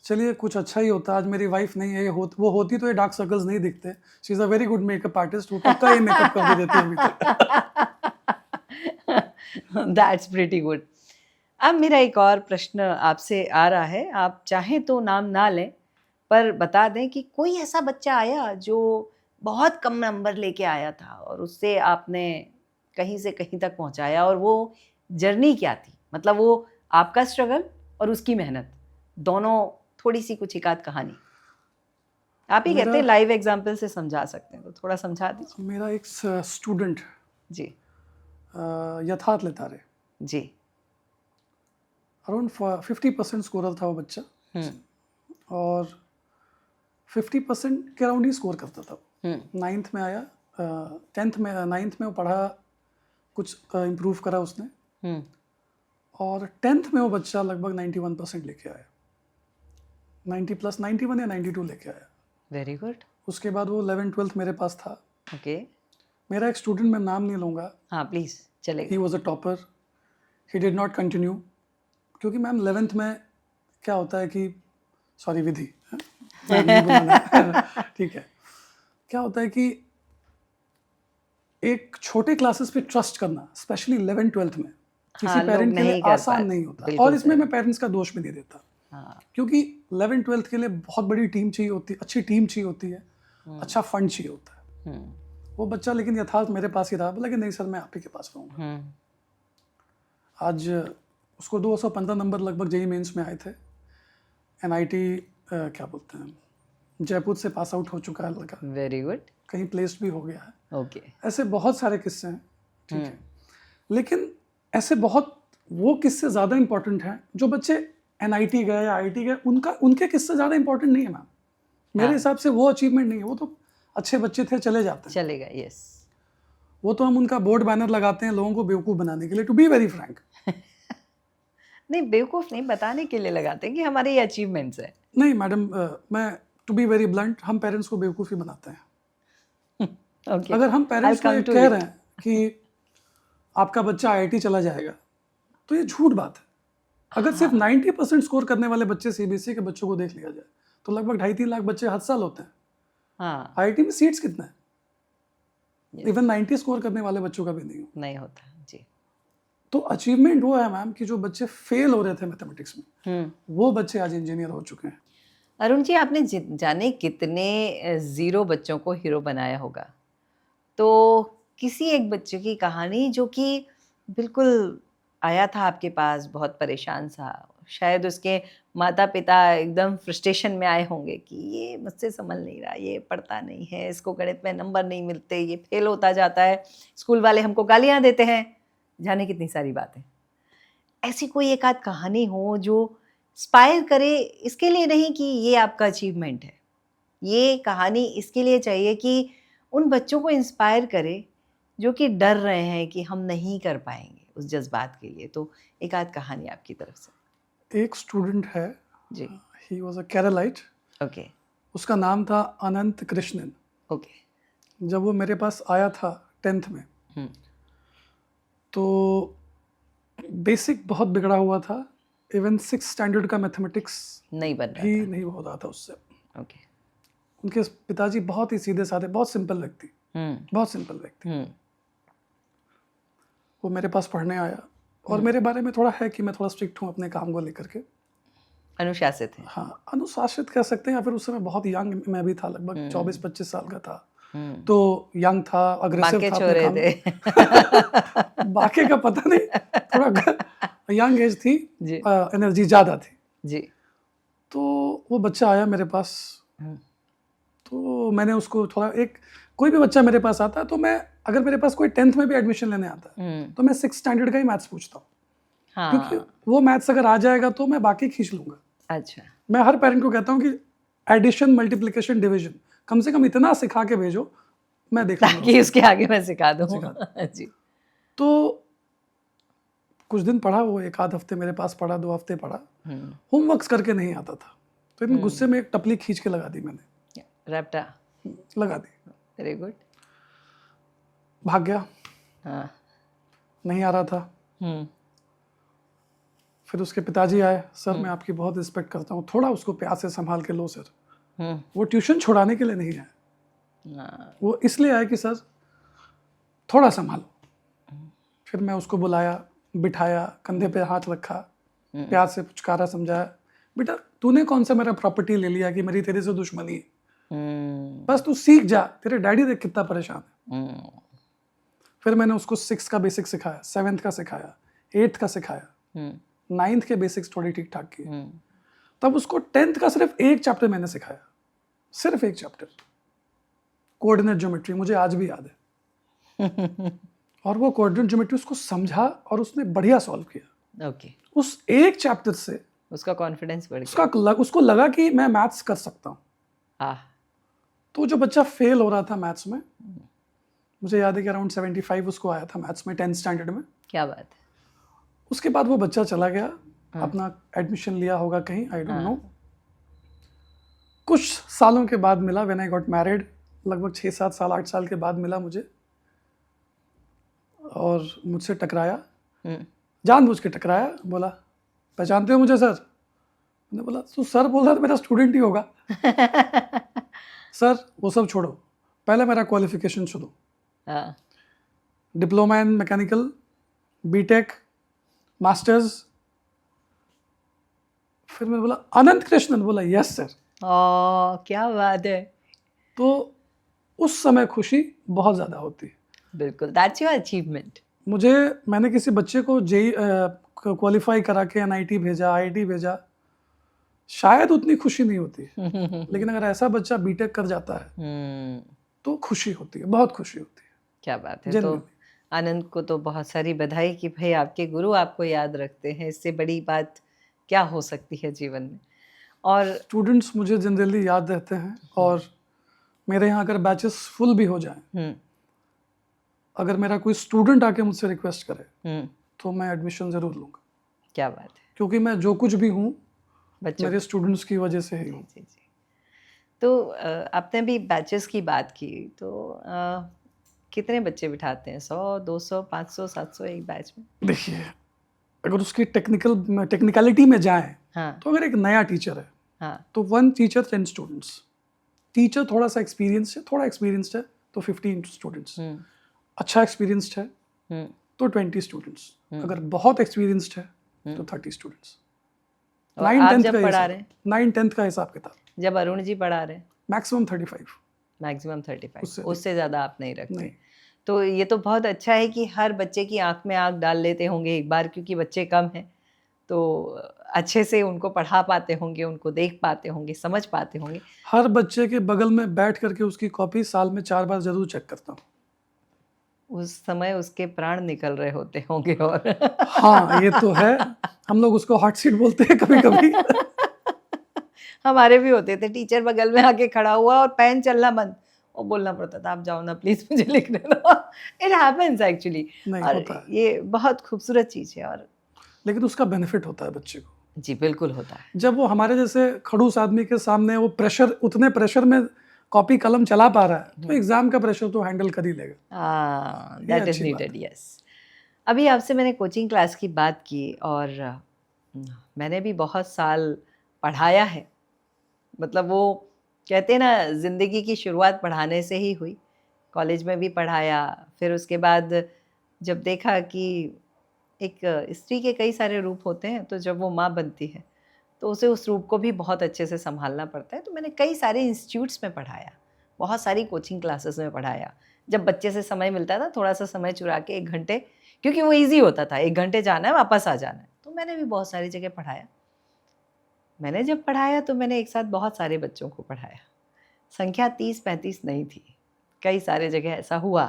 चलिए, कुछ अच्छा ही होता। आज मेरी वाइफ नहीं है, वो होती तो ये डार्क सर्कल्स नहीं दिखते। She is a very good makeup artist, वो पक्का ये मेकअप कर देती है अभी तक। That's pretty good. अब मेरा एक और प्रश्न आपसे आ रहा है, आप चाहें तो नाम ना लें, पर बता दें कि कोई ऐसा बच्चा आया जो बहुत कम नंबर लेके आया था और उससे आपने कहीं से कहीं तक पहुंचाया, और वो जर्नी क्या थी? मतलब वो आपका स्ट्रगल और उसकी मेहनत दोनों, थोड़ी सी कुछ एकाध कहानी आप ही कहते हैं लाइव एग्जाम्पल से समझा सकते हैं, तो थोड़ा समझा दीजिए। मेरा एक स्टूडेंट जी यथार्थ लेतारे जी, अराउंड 50% स्कोरर था वो बच्चा, और 50% के अराउंड ही स्कोर करता था। 9th में आया, 10th में 9th में वो पढ़ा, कुछ इम्प्रूव करा उसने, और 10th में वो बच्चा लगभग 91% लेके आया, 90 प्लस 91 या 92 लेके आया। Very good. उसके बाद वो 11th-12th मेरे पास था। ओके। मेरा एक स्टूडेंट, मैं नाम नहीं लूँगा, हाँ प्लीज़, चलेगा। He was a topper, he did not continue, क्योंकि मैम 11th में क्या होता है कि, सॉरी विधि, मैम नहीं बुलाना, ठीक है, क्या होता है कि एक छोटे क्लासेस पे ट्रस्ट करना, स्पेशली 11th-12th में, किसी पेरेंट के लिए आसान नहीं होता। और इसमें मैं पेरेंट्स का दोष भी नहीं देता, क्योंकि 11th-12th के लिए बहुत बड़ी टीम चाहिए होती है, अच्छी टीम चाहिए होती है, अच्छा फंड चाहिए होता है। वो बच्चा लेकिन यथार्थ मेरे पास ही रहा, बोला कि नहीं सर मैं आप ही के पास रहूँगा। आज उसको 215 नंबर लगभग जेईई मेंस में आए थे। एनआईटी क्या बोलते हैं, जयपुर से पास आउट हो चुका है लड़का, वेरी गुड। कहीं प्लेस्ड भी हो गया है। ओके। ऐसे बहुत सारे किस्से हैं, ठीक है। लेकिन ऐसे बहुत वो किस्से ज़्यादा इंपॉर्टेंट हैं जो बच्चे एनआईटी गए या आईआईटी गए, उनके किस्से ज़्यादा इंपॉर्टेंट नहीं है मैम। मेरे हिसाब से वो अचीवमेंट नहीं है, वो तो अच्छे बच्चे थे चले जाते हैं, चलेगा, यस। वो तो हम उनका बोर्ड बैनर लगाते हैं लोगों को बेवकूफ़ बनाने के लिए, टू बी वेरी फ्रैंक। नहीं, बेवकूफ़ नहीं, बताने के लिए लगाते हैं कि हमारे ये अचीवमेंट्स है। नहीं मैडम, मैं टू बी वेरी ब्लंट, हम पेरेंट्स को बेवकूफ़ी बनाते हैं। ओके। अगर हम पेरेंट्स को ये कह रहे हैं कि आपका बच्चा आईआईटी चला जाएगा, तो ये झूठ बात है। अगर सिर्फ 90% स्कोर करने वाले बच्चे सीबीएसई के बच्चों को देख लिया जाए तो लगभग 2.5-3 लाख बच्चे हर साल होते हैं। हाँ, आईआईटी में सीट्स कितने हैं? इवन 90 स्कोर करने वाले बच्चों का भी नहीं होता जी। तो अचीवमेंट वो है मैम कि जो बच्चे फेल हो रहे थे मैथमेटिक्स में, वो बच्चे आज इंजीनियर हो चुके हैं। अरुण जी, आपने जाने कितने ज़ीरो बच्चों को हीरो बनाया होगा, तो किसी एक बच्चे की कहानी जो कि बिल्कुल आया था आपके पास बहुत परेशान सा, शायद उसके माता पिता एकदम फ्रस्ट्रेशन में आए होंगे कि ये मुझसे समझ नहीं रहा, ये पढ़ता नहीं है, इसको गणित में नंबर नहीं मिलते, ये फेल होता जाता है, स्कूल वाले हमको गालियाँ देते हैं, जाने कितनी सारी बातें। ऐसी कोई एक आध कहानी हो जो इंस्पायर करे, इसके लिए नहीं कि ये आपका अचीवमेंट है, ये कहानी इसके लिए चाहिए कि उन बच्चों को इंस्पायर करे जो कि डर रहे हैं कि हम नहीं कर पाएंगे उस जज्बात के लिए। तो एक आध कहानी आपकी तरफ से। एक स्टूडेंट है जी। He was a Keralite. Okay. उसका नाम था अनंत कृष्णन। ओके। जब वो मेरे पास आया था 10th में, तो बेसिक बहुत बिगड़ा हुआ था। इवन 6th स्टैंडर्ड का मैथमेटिक्स नहीं बन रहा भी था। नहीं हो रहा था उससे। ओके। उनके पिताजी बहुत ही सीधे साधे, बहुत सिंपल व्यक्ति, बहुत सिंपल व्यक्ति। वो मेरे पास पढ़ने आया और मेरे बारे में थोड़ा है कि मैं थोड़ा स्ट्रिक्ट हूँ अपने काम को लेकर के। अनुशासित है। हाँ, अनुशासित कह सकते हैं, या फिर उस समय बहुत यंग मैं भी था, लगभग 24-25 साल का था। तो यंग था, अग्रेसिव था अपने काम में। बाकी का पता नहीं, थोड़ा यंग एज थी, एनर्जी ज़्यादा थी जी। तो वो बच्चा आया मेरे पास, तो मैंने उसको थोड़ा, एक कोई भी बच्चा मेरे पास आता है तो मैं, अगर मेरे पास कोई 10th में भी एडमिशन लेने आता है तो मैं 6th स्टैंडर्ड का ही मैथ्स पूछता हूँ। हाँ। क्योंकि वो मैथ्स अगर आ जाएगा तो मैं बाकी खींच लूंगा। अच्छा। मैं हर पेरेंट को कहता हूँ कि एडिशन, मल्टीप्लिकेशन, डिवीजन कम से कम इतना सिखा के भेजो, मैं देख लूंगा ताकि उसके आगे मैं सिखा दूँ। जी। तो कुछ दिन पढ़ा वो, एक आध हफ्ते मेरे पास पढ़ा, 2 हफ्ते पढ़ा, होमवर्क करके नहीं आता था, तो इतने गुस्से में एक टपली खींच के लगा दी मैंने, रैप्टा लगा दी। Very good. भाग गया। हाँ। नहीं आ रहा था। फिर उसके पिताजी आए, सर मैं आपकी बहुत रिस्पेक्ट करता हूँ, थोड़ा उसको प्यार से संभाल के लो सर। वो ट्यूशन छुड़ाने के लिए नहीं है, वो इसलिए आए कि सर थोड़ा संभालो। फिर मैं उसको बुलाया, बिठाया, कंधे पे हाथ रखा, प्यार से पुचकारा, समझाया, बेटा तूने कौन सा मेरा प्रॉपर्टी ले लिया कि मेरी तेरे से दुश्मनी है, बस तू सीख जा, तेरे डैडी देख कितना परेशान है। फिर मैंने उसको 6th का बेसिक सिखाया, 7th का सिखाया, 8th का सिखाया, 9th के बेसिक्स थोड़ी ठीक ठाक किए। तब उसको 10th का सिर्फ एक चैप्टर मैंने सिखाया, सिर्फ एक चैप्टर, कोऑर्डिनेट ज्योमेट्री, मुझे आज भी याद है। और वो कोऑर्डिनेट ज्योमेट्री उसको समझा और उसने बढ़िया सॉल्व किया। ओके। उस एक चैप्टर से उसका कॉन्फिडेंस बढ़ गया, उसको लगा कि मैं मैथ्स कर सकता हूँ। तो जो बच्चा फेल हो रहा था मैथ्स में, मुझे याद है कि अराउंड 75 उसको आया था मैथ्स में 10th स्टैंडर्ड में। क्या बात है। उसके बाद वो बच्चा चला गया, अपना एडमिशन लिया होगा कहीं, आई डोंट नो। कुछ सालों के बाद मिला, व्हेन आई गॉट मैरिड, लगभग 6-7 साल 8 साल के बाद मिला मुझे, और मुझसे टकराया, जानबूझ के टकराया। बोला पहचानते हो मुझे सर? मैंने बोला तू सर बोल रहा था, मेरा स्टूडेंट ही होगा। सर वो सब छोड़ो, पहले मेरा क्वालिफिकेशन सुनो। Diploma in mechanical, BTech, masters. फिर मैंने बोला अनंत कृष्णन? बोला यस सर। क्या बात है। तो उस समय खुशी बहुत ज़्यादा होती है। बिल्कुल, दैट्स योर अचीवमेंट। मैंने किसी बच्चे को जेई क्वालिफाई करा के एनआईटी भेजा, आईआईटी भेजा, शायद उतनी खुशी नहीं होती लेकिन अगर ऐसा बच्चा बीटेक कर जाता है तो खुशी होती है, बहुत खुशी होती है। क्या बात है। तो Genuinely. आनंद को तो बहुत सारी बधाई कि भाई आपके गुरु आपको याद रखते हैं, इससे बड़ी बात क्या हो सकती है जीवन में। और स्टूडेंट्स मुझे जनरली याद रहते हैं और मेरे यहाँ अगर बैचेस फुल भी हो जाएं, अगर मेरा कोई स्टूडेंट आके मुझसे रिक्वेस्ट करे तो मैं एडमिशन ज़रूर लूँगा। क्या बात है। क्योंकि मैं जो कुछ भी हूँ बच्चों मेरे स्टूडेंट्स की वजह से ही हूँ। जी जी। तो आपने भी बैचेस की बात की, तो कितने बच्चे बिठाते हैं? 100, 200, 500, 700 एक बैच में? देखिए, अगर उसकी टेक्निकलिटी में जाए हाँ तो अगर एक नया टीचर है हाँ तो 1 टीचर 10 स्टूडेंट्स, टीचर थोड़ा सा थोड़ा एक्सपीरियंस्ड है तो 15 स्टूडेंट्स, अच्छा एक्सपीरियंस्ड है तो 20 स्टूडेंट्स, अगर बहुत एक्सपीरियंस्ड है तो 30 स्टूडेंट्स। और आप जब पढ़ा रहे हैं, 9-10 का हिसाब किताब, जब अरुण जी पढ़ा रहे हैं, मैक्सिमम 35, मैक्सिमम 35, उससे उससे ज़्यादा आप नहीं रखते। नहीं। तो ये तो बहुत अच्छा है कि हर बच्चे की आंख में आंख डाल लेते होंगे एक बार, क्योंकि बच्चे कम हैं तो अच्छे से उनको पढ़ा पाते होंगे, उनको देख पाते होंगे, समझ पाते होंगे। हर बच्चे के बगल में बैठ करके उसकी कॉपी साल में 4 बार जरूर चेक करता हूँ। उस समय उसके प्राण निकल रहे होते होंगे। और हाँ, ये तो है, हम लोग उसको हॉट सीट बोलते हैं कभी कभी। हमारे भी होते थे, टीचर बगल में आके खड़ा हुआ और पेन चलना बंद और बोलना पड़ता था आप जाओ ना प्लीज मुझे लिखने दो। It happens actually. नहीं और होता है, ये बहुत खूबसूरत चीज़ है। और लेकिन उसका बेनिफिट होता है बच्चे को। जी बिल्कुल होता है। जब वो हमारे जैसे खड़ूस आदमी के सामने वो उतने प्रेशर में कॉपी कलम चला पा रहा है तो एग्जाम का प्रेशर तो हैंडल कर ही लेगा। That is needed, yes. अभी आपसे मैंने कोचिंग क्लास की बात की और मैंने भी बहुत साल पढ़ाया है। मतलब वो कहते हैं ना, ज़िंदगी की शुरुआत पढ़ाने से ही हुई। कॉलेज में भी पढ़ाया, फिर उसके बाद जब देखा कि एक स्त्री के कई सारे रूप होते हैं, तो जब वो माँ बनती है तो उसे उस रूप को भी बहुत अच्छे से संभालना पड़ता है। तो मैंने कई सारे इंस्टीट्यूट्स में पढ़ाया, बहुत सारी कोचिंग क्लासेस में पढ़ाया। जब बच्चे से समय मिलता था, थोड़ा सा समय चुरा के 1 घंटे, क्योंकि वो ईजी होता था, 1 घंटे जाना है वापस आ जाना है, तो मैंने भी बहुत सारी जगह पढ़ाया। मैंने जब पढ़ाया तो मैंने एक साथ बहुत सारे बच्चों को पढ़ाया, संख्या 30-35 नहीं थी, कई सारे जगह ऐसा हुआ।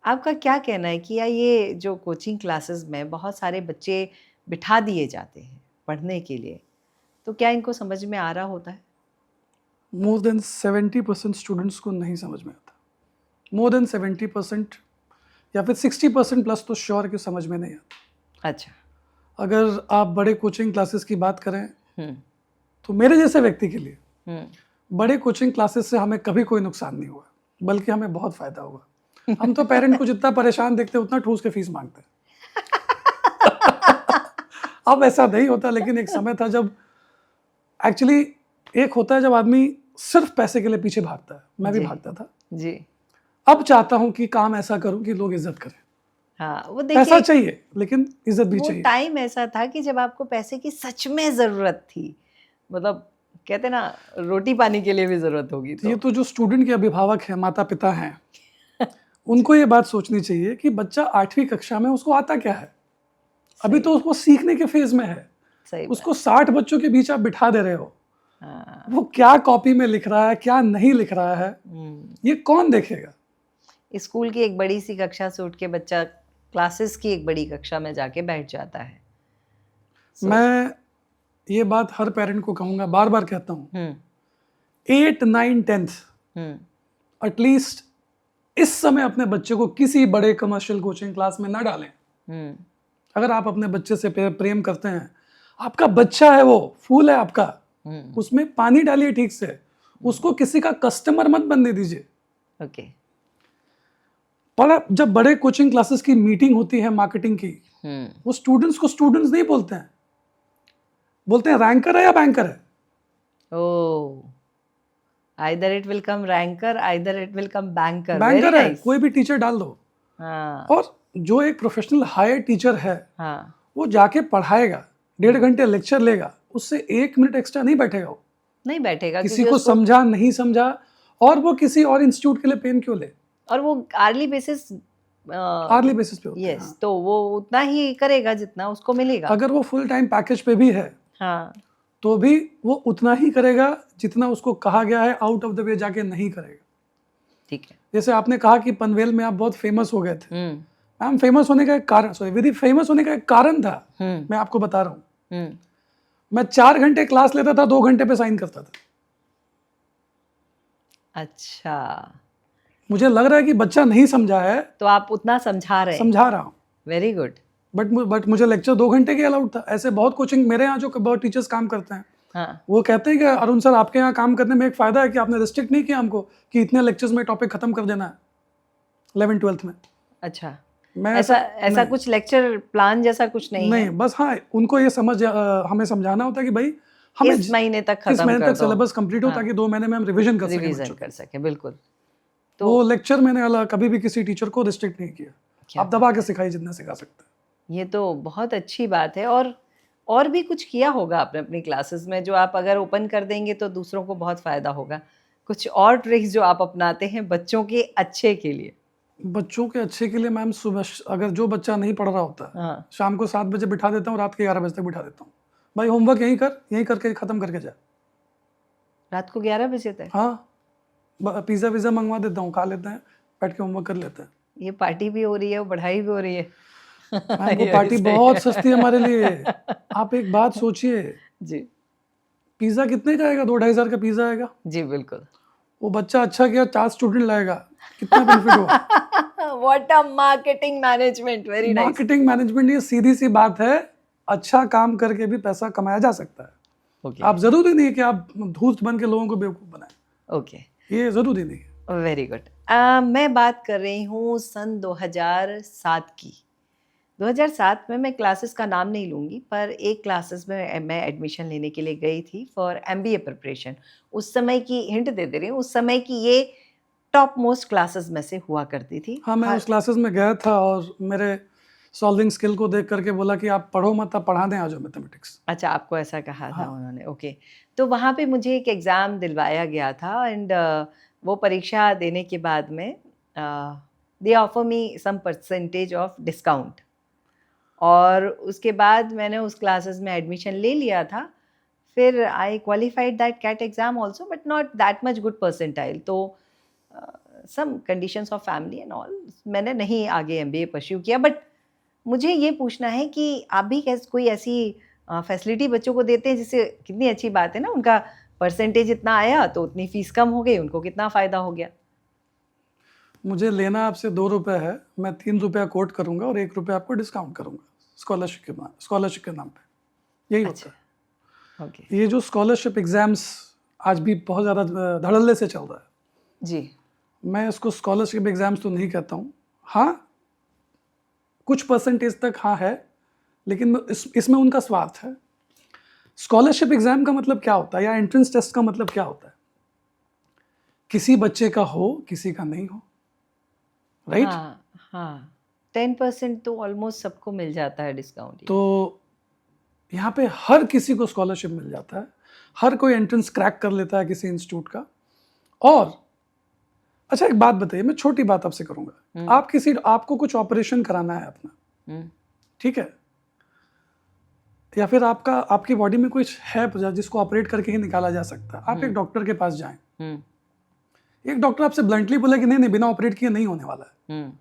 आपका क्या कहना है कि ये जो कोचिंग क्लासेस में बहुत सारे बच्चे बिठा दिए जाते हैं पढ़ने के लिए, तो क्या इनको समझ में आ रहा होता है? मोर देन 70% स्टूडेंट्स को नहीं समझ में आता। मोर देन 70% या फिर 60% प्लस तो श्योर कि समझ में नहीं आता। अच्छा। अगर आप बड़े कोचिंग क्लासेस की बात करें तो मेरे जैसे व्यक्ति के लिए बड़े कोचिंग क्लासेस से हमें कभी कोई नुकसान नहीं हुआ, बल्कि हमें बहुत फायदा हुआ। हम तो पेरेंट को जितना परेशान देखते हैं उतना ठूस के फीस मांगते हैं। अब ऐसा नहीं होता, लेकिन एक समय था जब एक्चुअली एक होता है जब आदमी सिर्फ पैसे के लिए पीछे भागता है, मैं भी भागता था जी। अब चाहता हूँ कि काम ऐसा करूँ कि लोग इज्जत करें। हाँ, वो देखिए, पैसा चाहिए लेकिन इज्जत भी चाहिए। टाइम ऐसा था कि जब आपको पैसे की सच में जरूरत थी, मतलब कहते ना रोटी पानी के लिए भी जरूरत होगी। तो ये तो जो स्टूडेंट के अभिभावक हैं, माता पिता हैं, उनको ये बात सोचनी चाहिए कि बच्चा 8वीं कक्षा में, उसको आता क्या है? अभी तो उसको सीखने के फेज में है। सही उसको 60 बच्चों के बीच आप बिठा दे रहे हो। हाँ। वो क्या कॉपी में लिख रहा है, क्या नहीं लिख रहा है, ये कौन देखेगा? स्कूल की एक बड़ी सी कक्षा से उठ के बच्चा क्लासेस की एक बड़ी कक्षा में जाके बैठ जाता है। मैं ये बात हर पेरेंट को कहूंगा, बार बार कहता हूँ, 8, 9, 10th एटलीस्ट इस समय अपने बच्चे को किसी बड़े कमर्शियल कोचिंग क्लास में ना डालें। अगर आप अपने बच्चे से प्रेम करते हैं, आपका बच्चा है, वो फूल है आपका, उसमें पानी डालिए ठीक से, उसको किसी का कस्टमर मत बनने दीजिए। ओके। पर जब बड़े कोचिंग क्लासेस की मीटिंग होती है मार्केटिंग की, वो स्टूडेंट्स को स्टूडेंट्स नहीं बोलते हैं, बोलते हैं रैंकर है या बैंकर है। Oh, either it will come ranker, either it will come banker. Banker है, कोई भी टीचर डाल दो। हाँ। और जो एक प्रोफेशनल हायर टीचर है, हाँ। वो जाके पढ़ाएगा, 1.5 घंटे लेक्चर लेगा, उससे 1 मिनट एक्स्ट्रा नहीं बैठेगा। वो नहीं बैठेगा, किसी को समझा नहीं समझा, और वो किसी और इंस्टीट्यूट के लिए पेन क्यों ले। और वो आर्ली बेसिस आर्ली बेसिस पे होते हैं। यस, तो वो उतना ही करेगा जितना उसको मिलेगा। अगर वो फुल टाइम पैकेज पे भी है हाँ, तो भी वो उतना ही करेगा जितना उसको कहा गया है, आउट ऑफ द वे जाके नहीं करेगा। ठीक है। जैसे आपने कहा कि पनवेल में आप बहुत फेमस हो गए थे, हम्म मैम फेमस होने का एक कारण, सॉरी विधि, फेमस होने का एक कारण था, हम्म मैं आपको बता रहा हूँ। हम्म मैं 4 घंटे क्लास लेता था, 2 घंटे पे साइन करता था। अच्छा, मुझे लग रहा है कि बच्चा नहीं समझा है, तो आप उतना समझा रहे हैं। समझा रहा हूँ, वेरी गुड। बट मुझे लेक्चर 2 घंटे के अलाउड था। ऐसे बहुत कोचिंग मेरे यहाँ जो बहुत टीचर्स काम करते हैं, हाँ, वो कहते हैं कि अरुण सर आपके यहाँ काम करने में एक फायदा है कि आपने रिस्ट्रिक्ट नहीं किया हमको कि इतने लेक्चर्स में टॉपिक खत्म कर देना है 11th-12th में। अच्छा, मैं ऐसा ऐसा कुछ लेक्चर प्लान जैसा कुछ नहीं है? नहीं, बस हाँ उनको ये हमें समझाना होता है कि भाई हमें इस महीने तक इस खत्म महीने कर तक दो। सिलेबस कंप्लीट हो, हाँ, ताकि 2 महीने में हम रिवीजन कर सकें रिवीजन बच्चों कर को। सके, बिल्कुल। वो लेक्चर मैंने कभी भी किसी टीचर को रिस्ट्रिक्ट नहीं किया। क्या आप दबा के सिखाइए जितना सिखा सकते हैं। ये तो बहुत अच्छी बात है। और भी कुछ किया होगा आपने अपनी क्लासेस में जो आप अगर ओपन कर देंगे तो दूसरों को बहुत फायदा होगा? कुछ और ट्रिक्स जो आप अपनाते हैं बच्चों के अच्छे के लिए? बच्चों के अच्छे के लिए मैम, सुबह अगर जो बच्चा नहीं पढ़ रहा होता है, हाँ, शाम को 7 बजे बिठा देता हूँ, रात के 11 बजे तक बिठा देता हूँ। भाई होमवर्क यहीं करके खत्म करके जा। रात को 11 बजे तक? हाँ, पिज़्ज़ा विज़्ज़ा मंगवा देता हूँ, खा लेते हैं, बैठ के होमवर्क कर लेते हैं। ये पार्टी भी हो रही है और पढ़ाई भी हो रही है। मैम वो ये पार्टी सही बहुत है। सस्ती है हमारे लिए। आप एक बात सोचिए, जी पिज़्ज़ा कितने का आएगा? 2-2.5 हज़ार का पिज़्ज़ा आएगा। जी, बिल्कुल। वो बच्चा अच्छा किया, 4 स्टूडेंट लाएगा, कितना बेनिफिट हुआ। What a marketing management, very nice. Marketing management, ये सीधी सी बात है। अच्छा काम करके भी पैसा कमाया जा सकता है। ओके आप जरूरी नहीं है कि आप धूर्त बन के लोगों को बेवकूफ बनाएं, ओके, ये जरूरी नहीं है। Very good. मैं बात कर रही हूँ सन 2007 की। 2007 में मैं क्लासेस का नाम नहीं लूँगी, पर एक क्लासेस में मैं एडमिशन लेने के लिए गई थी फॉर एमबीए प्रिपरेशन। उस समय की हिंट दे रही हूँ, उस समय की ये टॉप मोस्ट क्लासेस में से हुआ करती थी। हाँ, मैं उस क्लासेस में गया था और मेरे सॉल्विंग स्किल को देख करके बोला कि आप पढ़ो मत, आप पढ़ा दें आ जाओ मैथमेटिक्स। अच्छा, आपको ऐसा कहा था हाँ। उन्होंने, ओके। तो वहाँ पे मुझे एक एग्ज़ाम दिलवाया गया था एंड वो परीक्षा देने के बाद में they offer me some percentage of discount, और उसके बाद मैंने उस क्लासेस में एडमिशन ले लिया था। फिर I qualified that CAT exam also, but not that much good percentile. तो some conditions of family and all, मैंने नहीं आगे एमबीए परस्यू किया। बट मुझे ये पूछना है कि आप भी कोई ऐसी फैसिलिटी बच्चों को देते हैं जिससे, कितनी अच्छी बात है ना, उनका परसेंटेज इतना आया तो उतनी फीस कम हो गई, उनको कितना फ़ायदा हो गया। मुझे लेना आपसे 2 रुपये है, मैं 3 रुपया कोट करूंगा और 1 रुपया आपको डिस्काउंट करूंगा स्कॉलरशिप के नाम पे। यही होता है। ओके ये जो स्कॉलरशिप एग्जाम्स आज भी बहुत ज़्यादा धड़ल्ले से चल रहा है, जी, मैं इसको स्कॉलरशिप एग्जाम्स तो नहीं कहता हूँ। हाँ, कुछ परसेंटेज तक हाँ है, लेकिन इसमें उनका स्वार्थ है। स्कॉलरशिप एग्जाम का मतलब क्या होता है, या एंट्रेंस टेस्ट का मतलब क्या होता है? किसी बच्चे का हो, किसी का नहीं हो, राइट? हाँ हाँ, 10% तो ऑलमोस्ट सबको मिल जाता है डिस्काउंट। तो यहाँ पे हर किसी को स्कॉलरशिप मिल जाता है, हर कोई एंट्रेंस क्रैक कर लेता है किसी इंस्टीट्यूट का। और अच्छा एक बात बताइए, मैं छोटी बात आपसे करूंगा। आपको कुछ ऑपरेशन कराना है अपना, ठीक है, या फिर आपकी बॉडी में कुछ है जिसको ऑपरेट करके ही निकाला जा सकता है, आप एक डॉक्टर के पास जाएं। एक डॉक्टर आपसे ब्लंटली बोले कि नहीं बिना ऑपरेट किए नहीं होने वाला है।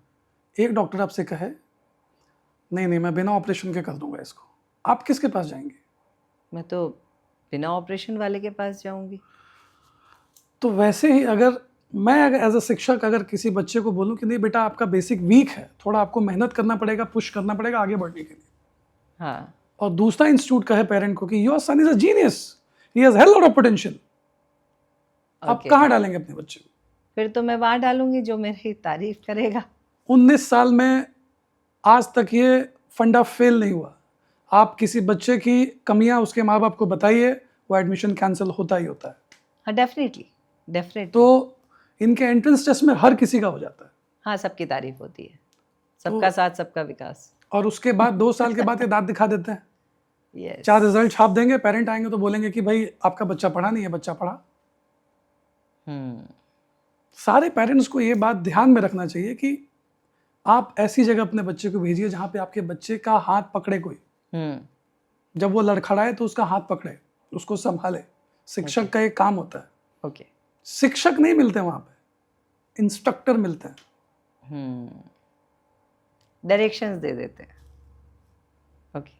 एक डॉक्टर आपसे कहे नहीं मैं बिना ऑपरेशन के कर दूंगा इसको, आप किसके पास जाएंगे? मैं तो बिना ऑपरेशन वाले के पास जाऊंगी। तो वैसे ही अगर एज अ शिक्षक अगर किसी बच्चे को बोलूं कि नहीं बेटा आपका बेसिक वीक है, थोड़ा आपको मेहनत करना पड़ेगा, पुश करना पड़ेगा आगे बढ़ने के लिए, हाँ, और दूसरा इंस्टीट्यूट कहे पेरेंट को कि your son is a genius, he has hell lot of potential, आप कहाँ डालेंगे अपने बच्चे को? फिर तो मैं वहाँ डालूंगी जो मेरी तारीफ करेगा। 19 साल में आज तक ये फंडा फेल नहीं हुआ। आप किसी बच्चे की कमियां उसके माँ बाप को बताइए, वो एडमिशन कैंसिल होता ही होता है। हाँ, डेफिनेटली। तो इनके एंट्रेंस टेस्ट में हर किसी का हो जाता है। हाँ, सबकी तारीफ होती है, सबका साथ सबका विकास। और उसके बाद 2 साल के बाद ये दांत दिखा देते हैं। यस, 4 रिजल्ट छाप देंगे, पेरेंट आएंगे तो बोलेंगे कि भाई आपका बच्चा पढ़ा नहीं है, बच्चा पढ़ा। सारे पेरेंट्स को ये बात ध्यान में रखना चाहिए कि आप ऐसी जगह अपने बच्चे को भेजिए जहाँ पे आपके बच्चे का हाथ पकड़े कोई, जब वो लड़खड़ाए तो उसका हाथ पकड़े, उसको संभाले। शिक्षक का एक काम होता है। ओके। शिक्षक नहीं मिलते वहां पे, इंस्ट्रक्टर मिलते हैं। डायरेक्शंस दे देते हैं। ओके।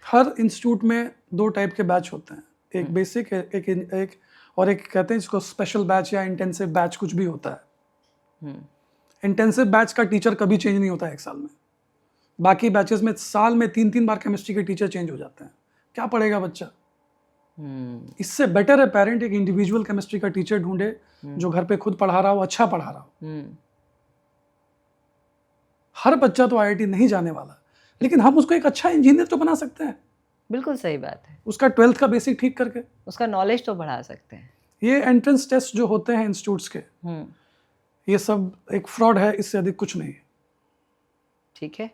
हर इंस्टीट्यूट में 2 टाइप के बैच होते हैं, एक बेसिक एक और एक कहते हैं जिसको स्पेशल बैच या इंटेंसिव बैच कुछ भी होता है। इंटेंसिव बैच का टीचर कभी चेंज नहीं होता है 1 साल में। बाकी बैचेस में साल में 3-3 बार केमिस्ट्री के टीचर चेंज हो जाते हैं। क्या पढ़ेगा बच्चा? इससे बेटर है पेरेंट एक इंडिविजुअल केमिस्ट्री का टीचर ढूंढे जो घर पे खुद पढ़ा रहा हो, अच्छा पढ़ा रहा हो। हर बच्चा तो आईआईटी नहीं जाने वाला, लेकिन हम उसको एक अच्छा इंजीनियर तो बना सकते हैं। बिल्कुल सही बात है। उसका 12th का बेसिक ठीक करके उसका नॉलेज तो बढ़ा सकते हैं। ये एंट्रेंस टेस्ट जो होते हैं इंस्टीट्यूट्स के, ये सब एक फ्रॉड है, इससे अधिक कुछ नहीं है। ठीक है,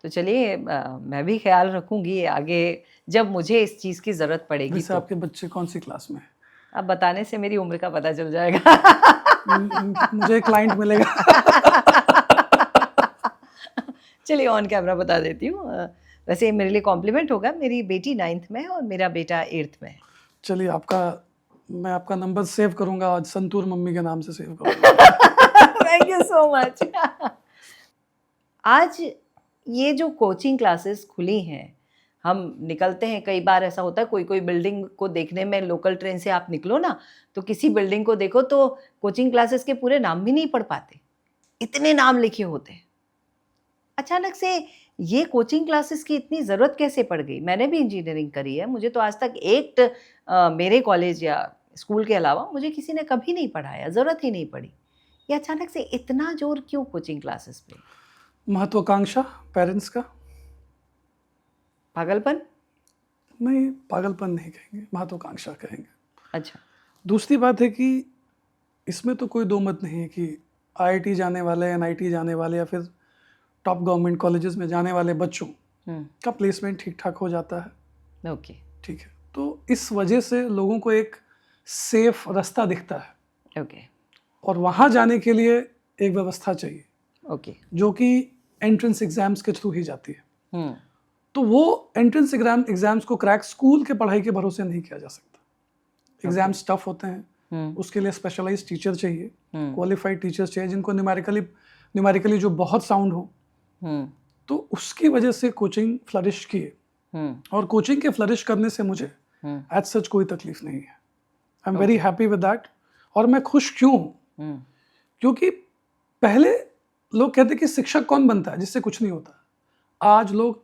तो चलिए मैं भी ख्याल रखूंगी आगे जब मुझे इस चीज़ की ज़रूरत पड़ेगी। वैसे तो आपके बच्चे कौन सी क्लास में है? अब बताने से मेरी उम्र का पता चल जाएगा। मुझे क्लाइंट मिलेगा। चलिए ऑन कैमरा बता देती हूँ। वैसे मेरे लिए कॉम्प्लीमेंट होगा, मेरी बेटी 9th में है और मेरा बेटा 8th में है। चलिए मैं आपका नंबर सेव करूंगा, आज संतूर मम्मी के नाम से सेव करूंगा। Thank you so much. आज ये जो कोचिंग क्लासेस खुली हैं, हम निकलते हैं, कई बार ऐसा होता है कोई बिल्डिंग को देखने में, लोकल ट्रेन से आप निकलो ना तो किसी बिल्डिंग को देखो तो कोचिंग क्लासेस के पूरे नाम भी नहीं पढ़ पाते, इतने नाम लिखे होते हैं। अचानक से ये कोचिंग क्लासेस की इतनी ज़रूरत कैसे पड़ गई? मैंने भी इंजीनियरिंग करी है, मुझे तो आज तक मेरे कॉलेज या स्कूल के अलावा मुझे किसी ने कभी नहीं पढ़ाया, ज़रूरत ही नहीं पड़ी। ये अचानक से इतना जोर क्यों कोचिंग क्लासेस पे? महत्वाकांक्षा पेरेंट्स का। पागलपन? नहीं, पागलपन नहीं कहेंगे, महत्वाकांक्षा कहेंगे। अच्छा। दूसरी बात है कि इसमें तो कोई दो मत नहीं है कि आईआईटी जाने वाले, एनआईटी जाने वाले या फिर टॉप गवर्नमेंट कॉलेजेस में जाने वाले बच्चों का प्लेसमेंट ठीक ठाक हो जाता है। ओके। ठीक है, तो इस वजह से लोगों को एक सेफ रास्ता दिखता है। ओके। और वहाँ जाने के लिए एक व्यवस्था चाहिए, ओके। जो कि एंट्रेंस एग्जाम्स के थ्रू ही जाती है। तो वो एंट्रेंस एग्जाम्स को क्रैक स्कूल के पढ़ाई के भरोसे नहीं किया जा सकता। एग्जाम्स टफ होते हैं, उसके लिए स्पेशलाइज्ड टीचर चाहिए, क्वालिफाइड टीचर्स चाहिए जिनको न्यूमेरिकली जो बहुत साउंड हो। तो उसकी वजह से कोचिंग फ्लरिश की है, और कोचिंग के फ्लरिश करने से मुझे एज सच कोई तकलीफ नहीं है। I am very happy with that. और मैं खुश क्यों हूँ? क्योंकि पहले लोग कहते कि शिक्षक कौन बनता है जिससे कुछ नहीं होता। आज लोग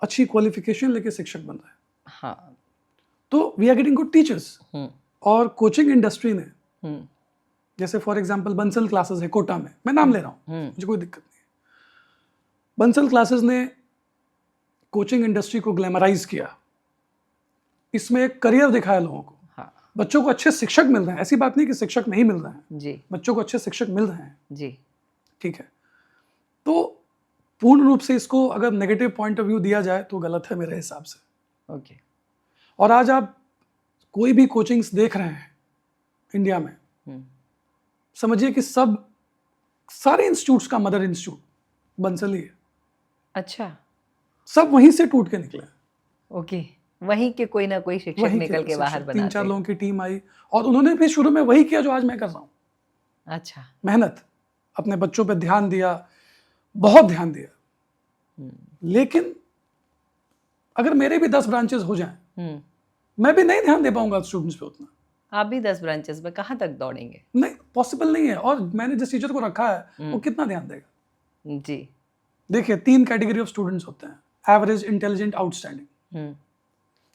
अच्छी क्वालिफिकेशन लेके शिक्षक बन रहे हैं। हाँ। तो we are getting good teachers. और कोचिंग इंडस्ट्री ने, जैसे फॉर एग्जांपल बंसल क्लासेस है कोटा में, मैं नाम ले रहा हूँ, मुझे कोई दिक्कत नहीं है। बंसल क्लासेस ने कोचिंग इंडस्ट्री को ग्लैमराइज किया, इसमें एक करियर दिखाया लोगों को। हाँ। बच्चों को अच्छे शिक्षक मिल रहे हैं, ऐसी बात नहीं कि शिक्षक नहीं मिल रहे हैं जी, बच्चों को अच्छे शिक्षक मिल रहे हैं जी। ठीक है। तो पूर्ण रूप से इसको अगर नेगेटिव पॉइंट ऑफ व्यू दिया जाए तो गलत है मेरे हिसाब से। ओके। और आज आप कोई भी कोचिंग्स देख रहे हैं इंडिया में, समझिए कि सारे इंस्टीट्यूट्स का मदर इंस्टीट्यूट बंसल ही है। अच्छा। सब वहीं से टूट के निकले। ओके। वहीं के कोई ना कोई शिक्षक निकल के बाहर बनाते। 3-4 लोगों की टीम आई और उन्होंने भी शुरू में वही किया जो आज मैं कर रहा हूँ। अच्छा। मेहनत, अपने बच्चों पे ध्यान दिया, बहुत ध्यान दिया। लेकिन अगर मेरे भी 10 ब्रांचेस हो जाएं, मैं भी नहीं ध्यान दे पाऊंगा स्टूडेंट्स पे उतना। आप भी 10 ब्रांचेस में कहाँ तक दौड़ेंगे? नहीं, पॉसिबल नहीं है। और मैंने जिस टीचर को रखा है वो कितना ध्यान देगा? जी। देखिए 3 कैटेगरी ऑफ स्टूडेंट्स होते हैं, एवरेज, इंटेलिजेंट, आउटस्टैंडिंग।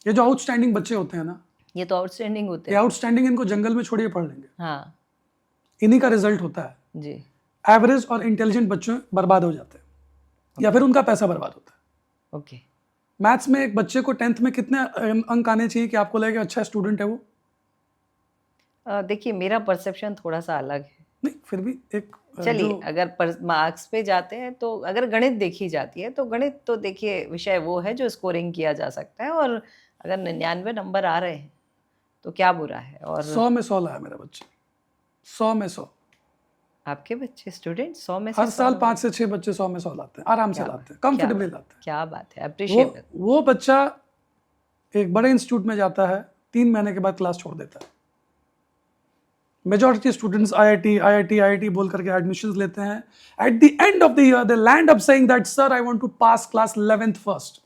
ये जो आउटस्टैंडिंग बच्चे होते हैं ना, ये तो आउटस्टैंडिंग होते ये हैं। आउटस्टैंडिंग इनको जंगल में छोड़िए पढ़ लेंगे। हाँ इन्हीं का रिजल्ट होता है। जी। एवरेज और इंटेलिजेंट बच्चे बर्बाद हो जाते हैं, या फिर उनका पैसा बर्बाद होता है। ओके। मैथ्स में एक बच्चे को 10th में कितने अंक आने चाहिए कि आपको लगे अच्छा स्टूडेंट है वो? देखिए मेरा परसेप्शन थोड़ा सा अलग है। नहीं, फिर भी एक चलिए अगर मार्क्स पे जाते हैं तो अगर गणित देखी जाती है तो गणित तो देखिए विषय वो है जो स्कोरिंग किया जा सकता है, और अगर 99 नंबर आ रहे हैं तो क्या बुरा है। और 100 में 100 लाया मेरा बच्चा, 100 में 100। आपके बच्चे स्टूडेंट 100 में से हर 100 साल नंबर? 5 से 6 बच्चे 100 में 100 लाते हैं, आराम से क्या लाते हैं, क्या कंफर्टेबली बात लाते हैं। क्या बात है, अप्रिशिएट। वो बच्चा एक बड़े इंस्टीट्यूट में जाता है, 3 महीने के बाद क्लास छोड़ देता है। मेजॉरिटी स्टूडेंट्स आईआईटी बोल करके एडमिशंस लेते हैं। At the end of the year they land up saying that sir I want to pass class 11th first.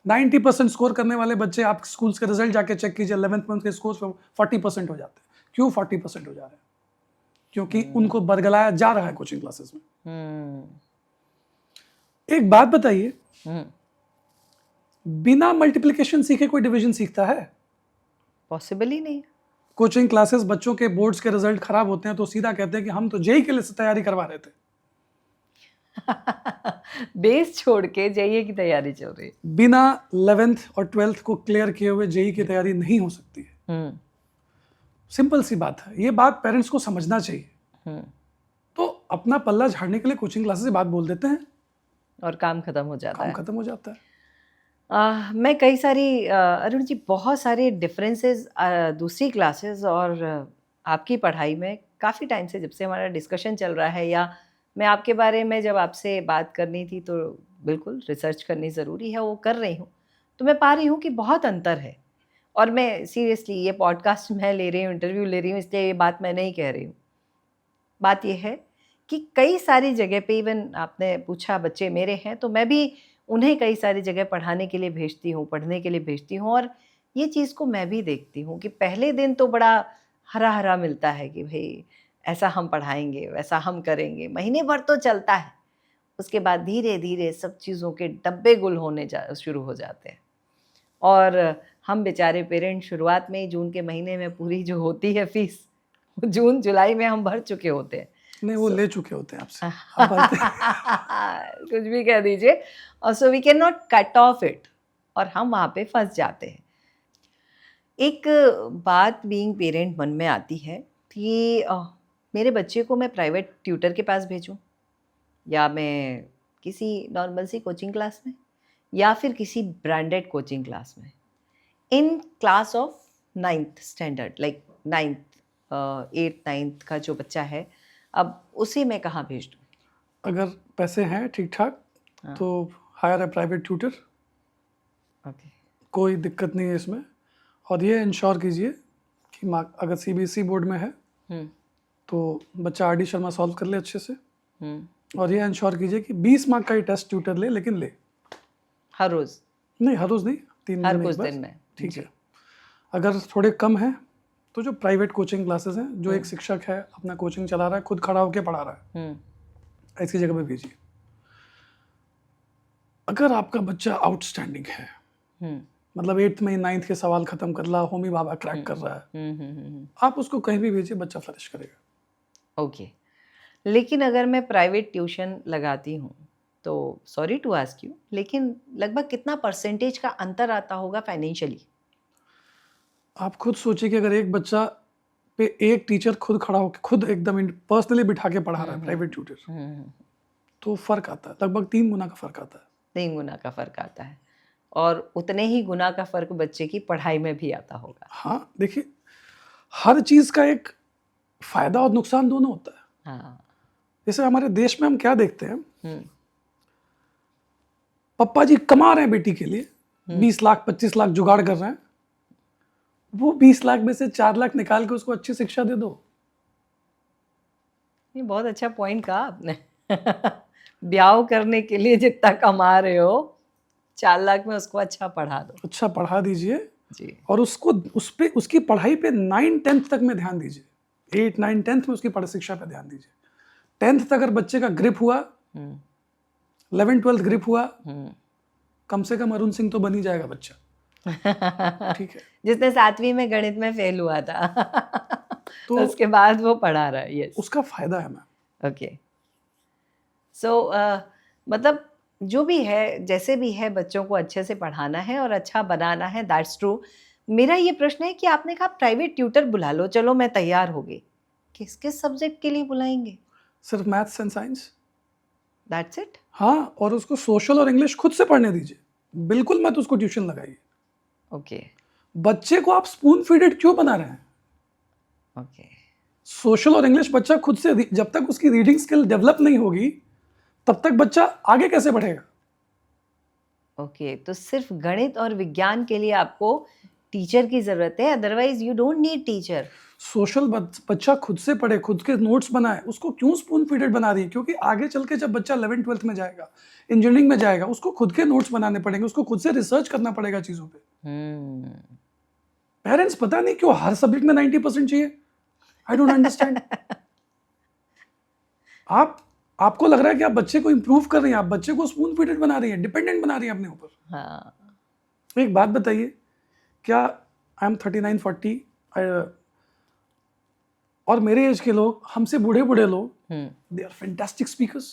90% score करने वाले बच्चे आप स्कूल्स के रिजल्ट जाके चेक कीजिए, 11th मंथ के स्कोर 40% हो जाते हैं। क्यों 40% हो जा रहे हैं? क्योंकि उनको बरगलाया जा रहा है कोचिंग क्लासेस में। एक बात बताइए, बिना मल्टीप्लिकेशन सीखे कोई डिवीजन सीखता है? पॉसिबल ही नहीं। कोचिंग क्लासेस बच्चों के बोर्ड्स के रिजल्ट खराब होते हैं तो सीधा कहते हैं कि हम तो जेई के लिए तैयारी करवा रहे थे। बेस छोड़ के जेईई की तैयारी चल रही है। बिना 11th और 12th को क्लियर किए हुए जेई की तैयारी नहीं हो सकती है। सिंपल सी बात है, ये बात पेरेंट्स को समझना चाहिए। तो अपना पल्ला झाड़ने के लिए कोचिंग क्लासेस से बात बोल देते हैं और काम खत्म हो जाता है। काम खत्म हो जाता है। मैं कई सारी अरुण जी, बहुत सारे डिफरेंसेस दूसरी क्लासेस और आपकी पढ़ाई में काफ़ी टाइम से, जब से हमारा डिस्कशन चल रहा है, या मैं आपके बारे में जब आपसे बात करनी थी तो बिल्कुल रिसर्च करनी ज़रूरी है, वो कर रही हूँ, तो मैं पा रही हूँ कि बहुत अंतर है। और मैं सीरियसली, ये पॉडकास्ट मैं ले रही हूँ, इंटरव्यू ले रही हूँ, इसलिए ये बात मैं नहीं कह रही हूँ। बात ये है कि कई सारी जगह पे, इवन आपने पूछा बच्चे मेरे हैं, तो मैं भी उन्हें कई सारी जगह पढ़ाने के लिए भेजती हूँ, पढ़ने के लिए भेजती हूँ। और ये चीज़ को मैं भी देखती हूँ कि पहले दिन तो बड़ा हरा हरा मिलता है कि भाई ऐसा हम पढ़ाएंगे, वैसा हम करेंगे, महीने भर तो चलता है। उसके बाद धीरे धीरे सब चीज़ों के डब्बे गुल होने शुरू हो जाते हैं। और हम बेचारे पेरेंट्स शुरुआत में ही, जून के महीने में पूरी जो होती है फीस, जून जुलाई में हम भर चुके होते हैं। नहीं, वो ले चुके होते हैं आपसे। कुछ भी कह दीजिए। और so we can not cut off it, और हम वहाँ पे फंस जाते हैं। एक बात बीइंग पेरेंट मन में आती है कि मेरे बच्चे को मैं प्राइवेट ट्यूटर के पास भेजूं, या मैं किसी नॉर्मल सी कोचिंग क्लास में, या फिर किसी ब्रांडेड कोचिंग क्लास में, in class of 9th standard, like 9th 8th 9th का जो बच्चा है, अब उसे मैं कहाँ भेज दूँ? अगर पैसे हैं ठीक ठाक तो हायर है प्राइवेट ट्यूटर, ओके, कोई दिक्कत नहीं है इसमें। और ये इंश्योर कीजिए कि अगर सीबीएसई बोर्ड में है तो बच्चा आरडी शर्मा सॉल्व कर ले अच्छे से। और ये इंश्योर कीजिए कि 20 मार्क का ही टेस्ट ट्यूटर ले, लेकिन ले हर रोज़ नहीं, हर रोज़ नहीं, 3 हर महीने कुछ के बाद। दिन में, ठीक है। अगर थोड़े कम हैं तो जो प्राइवेट कोचिंग क्लासेस हैं, जो एक शिक्षक है अपना कोचिंग चला रहा है, खुद खड़ा होकर पढ़ा रहा है, ऐसी जगह पे भेजिए। अगर आपका बच्चा आउटस्टैंडिंग है, मतलब 8th में 9th के सवाल खत्म कर रहा, होमी बाबा क्रैक कर रहा है, आप उसको कहीं भी भेजिए, बच्चा फ्लरिश करेगा। ओके। लेकिन अगर मैं प्राइवेट ट्यूशन लगाती हूँ तो सॉरी टू आस्क यू, लेकिन लगभग कितना परसेंटेज का अंतर आता होगा फाइनेंशियली? आप खुद सोचिए कि अगर एक बच्चा पे एक टीचर खुद खड़ा होकर खुद एकदम पर्सनली बिठा के पढ़ा रहा है, प्राइवेट ट्यूटर, तो फर्क आता है, लगभग 3 गुना का फर्क आता है। 3 गुना का फर्क आता है, और उतने ही गुना का फर्क बच्चे की पढ़ाई में भी आता होगा। हाँ, देखिए, हर चीज का एक फायदा और नुकसान दोनों होता है। हाँ। जैसे हमारे देश में हम क्या देखते हैं, पप्पा जी कमा रहे हैं बेटी के लिए, 20 लाख 25 लाख जुगाड़ कर रहे हैं, वो 20 लाख में से 4 लाख निकाल के उसको अच्छी शिक्षा दे दो। ये बहुत अच्छा पॉइंट कहा आपने। ब्याह करने के लिए जितना कमा रहे हो, 4 लाख में उसको अच्छा पढ़ा दो, अच्छा पढ़ा दीजिए जी। और उसको उसकी पढ़ाई पे 9-10th तक में ध्यान दीजिए। 8-9-10th में उसकी शिक्षा पे ध्यान दीजिए। 10th तक अगर बच्चे का ग्रिप हुआ, 11th-12th ग्रिप हुआ, कम से कम अरुण सिंह तो बन ही जाएगा बच्चा। ठीक है, जिसने 7वीं में गणित में फेल हुआ था तो उसके बाद वो पढ़ा रहा है। यस, उसका फायदा है मैम। ओके। सो मतलब जो भी है, जैसे भी है, बच्चों को अच्छे से पढ़ाना है और अच्छा बनाना है, दैट्स ट्रू। मेरा ये प्रश्न है कि आपने कहा प्राइवेट ट्यूटर बुला लो, चलो मैं तैयार हो गई, किस किस सब्जेक्ट के लिए बुलाएंगे? सिर्फ maths and science, that's it? हाँ, और उसको सोशल और इंग्लिश खुद से पढ़ने दीजिए, बिल्कुल मत उसको ट्यूशन लगाइए। ओके, बच्चे को आप स्पून फीडेड क्यों बना रहे हैं? ओके। सोशल और इंग्लिश बच्चा खुद से जब तक उसकी रीडिंग स्किल डेवलप नहीं होगी तब तक बच्चा आगे कैसे बढ़ेगा? ओके, तो सिर्फ गणित और विज्ञान के लिए आपको टीचर की जरूरत है, otherwise you don't need teacher. Social बच्चा खुद से पढ़े, खुद के नोट्स बनाए, उसको क्यों स्पून फीडेड बना रही है? क्योंकि आगे चल के जब बच्चा 11th 12th में जाएगा, इंजीनियरिंग में जाएगा, उसको खुद के नोट्स बनाने पड़ेंगे, उसको खुद से रिसर्च करना पड़ेगा चीजों पे। पेरेंट्स पता नहीं क्यों हर सब्जेक्ट में 90% चाहिए, आई डोंट अंडरस्टैंड। आपको लग रहा है कि आप बच्चे को इंप्रूव कर रही हैं, आप बच्चे को स्पून फीडेड बना रही हैं, डिपेंडेंट बना रही हैं अपने ऊपर। हाँ। एक बात बताइए, क्या आई एम 39 40 और मेरे एज के लोग, हमसे बूढ़े बूढ़े लोग, they are fantastic speakers.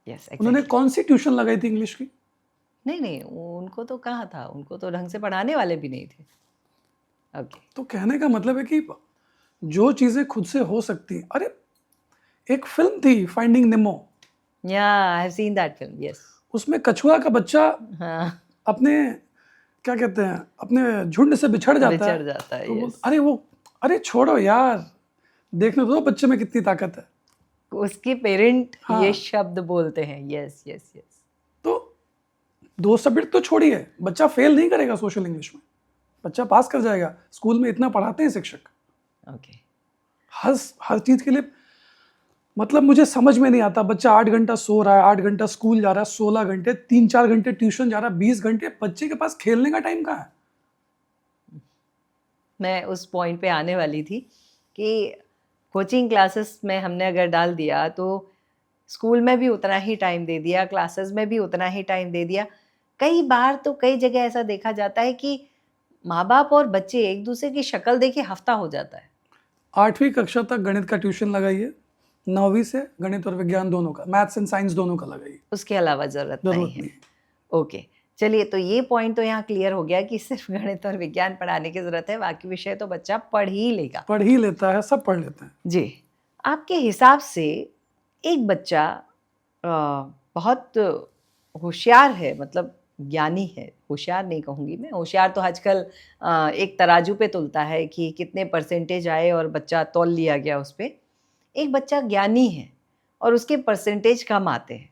Yes, उन्होंने कौन सी ट्यूशन लगाई थी इंग्लिश की? नहीं, उनको तो कहाँ था, उनको तो ढंग से पढ़ाने वाले भी नहीं थे। ओके, तो कहने का मतलब है कि जो चीजें खुद से हो सकती, अरे एक फिल्म थी फाइंडिंग नेमो, या I have seen that film, yes. उसमें कछुआ का बच्चा हाँ, अपने क्या कहते हैं, अपने झुंड से बिछड़ जाता है, तो yes. अरे छोड़ो यार, देखने दो बच्चे में कितनी ताकत है। उसके पेरेंट हाँ। ये शब्द बोलते हैं, यस यस यस। तो 2 सब्जेक्ट तो छोड़िए, बच्चा फेल नहीं करेगा सोशल इंग्लिश में, बच्चा पास कर जाएगा। स्कूल में इतना पढ़ाते हैं शिक्षक, ओके। हर चीज के लिए। मतलब मुझे समझ में नहीं आता, बच्चा 8 घंटा सो रहा है, 8 घंटा स्कूल जा रहा है, 16 घंटे, 3-4 घंटे ट्यूशन जा रहा है, 20 घंटे, बच्चे के पास खेलने का टाइम कहाँ है? मैं उस पॉइंट पे आने वाली थी कि कोचिंग क्लासेस में हमने अगर डाल दिया तो स्कूल में भी उतना ही टाइम दे दिया, क्लासेस में भी उतना ही टाइम दे दिया। कई बार तो कई जगह ऐसा देखा जाता है कि माँ बाप और बच्चे एक दूसरे की शक्ल देखे हफ्ता हो जाता है। 8वीं कक्षा तक गणित का ट्यूशन लगाइए, 9वीं से गणित और विज्ञान दोनों का, मैथ्स एंड साइंस दोनों का लगाइए, उसके अलावा जरूरत नहीं है। ओके, चलिए, तो ये पॉइंट तो यहाँ क्लियर हो गया कि सिर्फ गणित और विज्ञान पढ़ाने की जरूरत है, बाकी विषय तो बच्चा पढ़ ही लेगा। पढ़ ही लेता है, सब पढ़ लेते हैं जी। आपके हिसाब से एक बच्चा बहुत होशियार है, मतलब ज्ञानी है, होशियार नहीं कहूँगी मैं, होशियार तो आजकल एक तराजू पे तुलता है कि कितने परसेंटेज आए और बच्चा तौल लिया गया उस पर। एक बच्चा ज्ञानी है और उसके परसेंटेज कम आते हैं,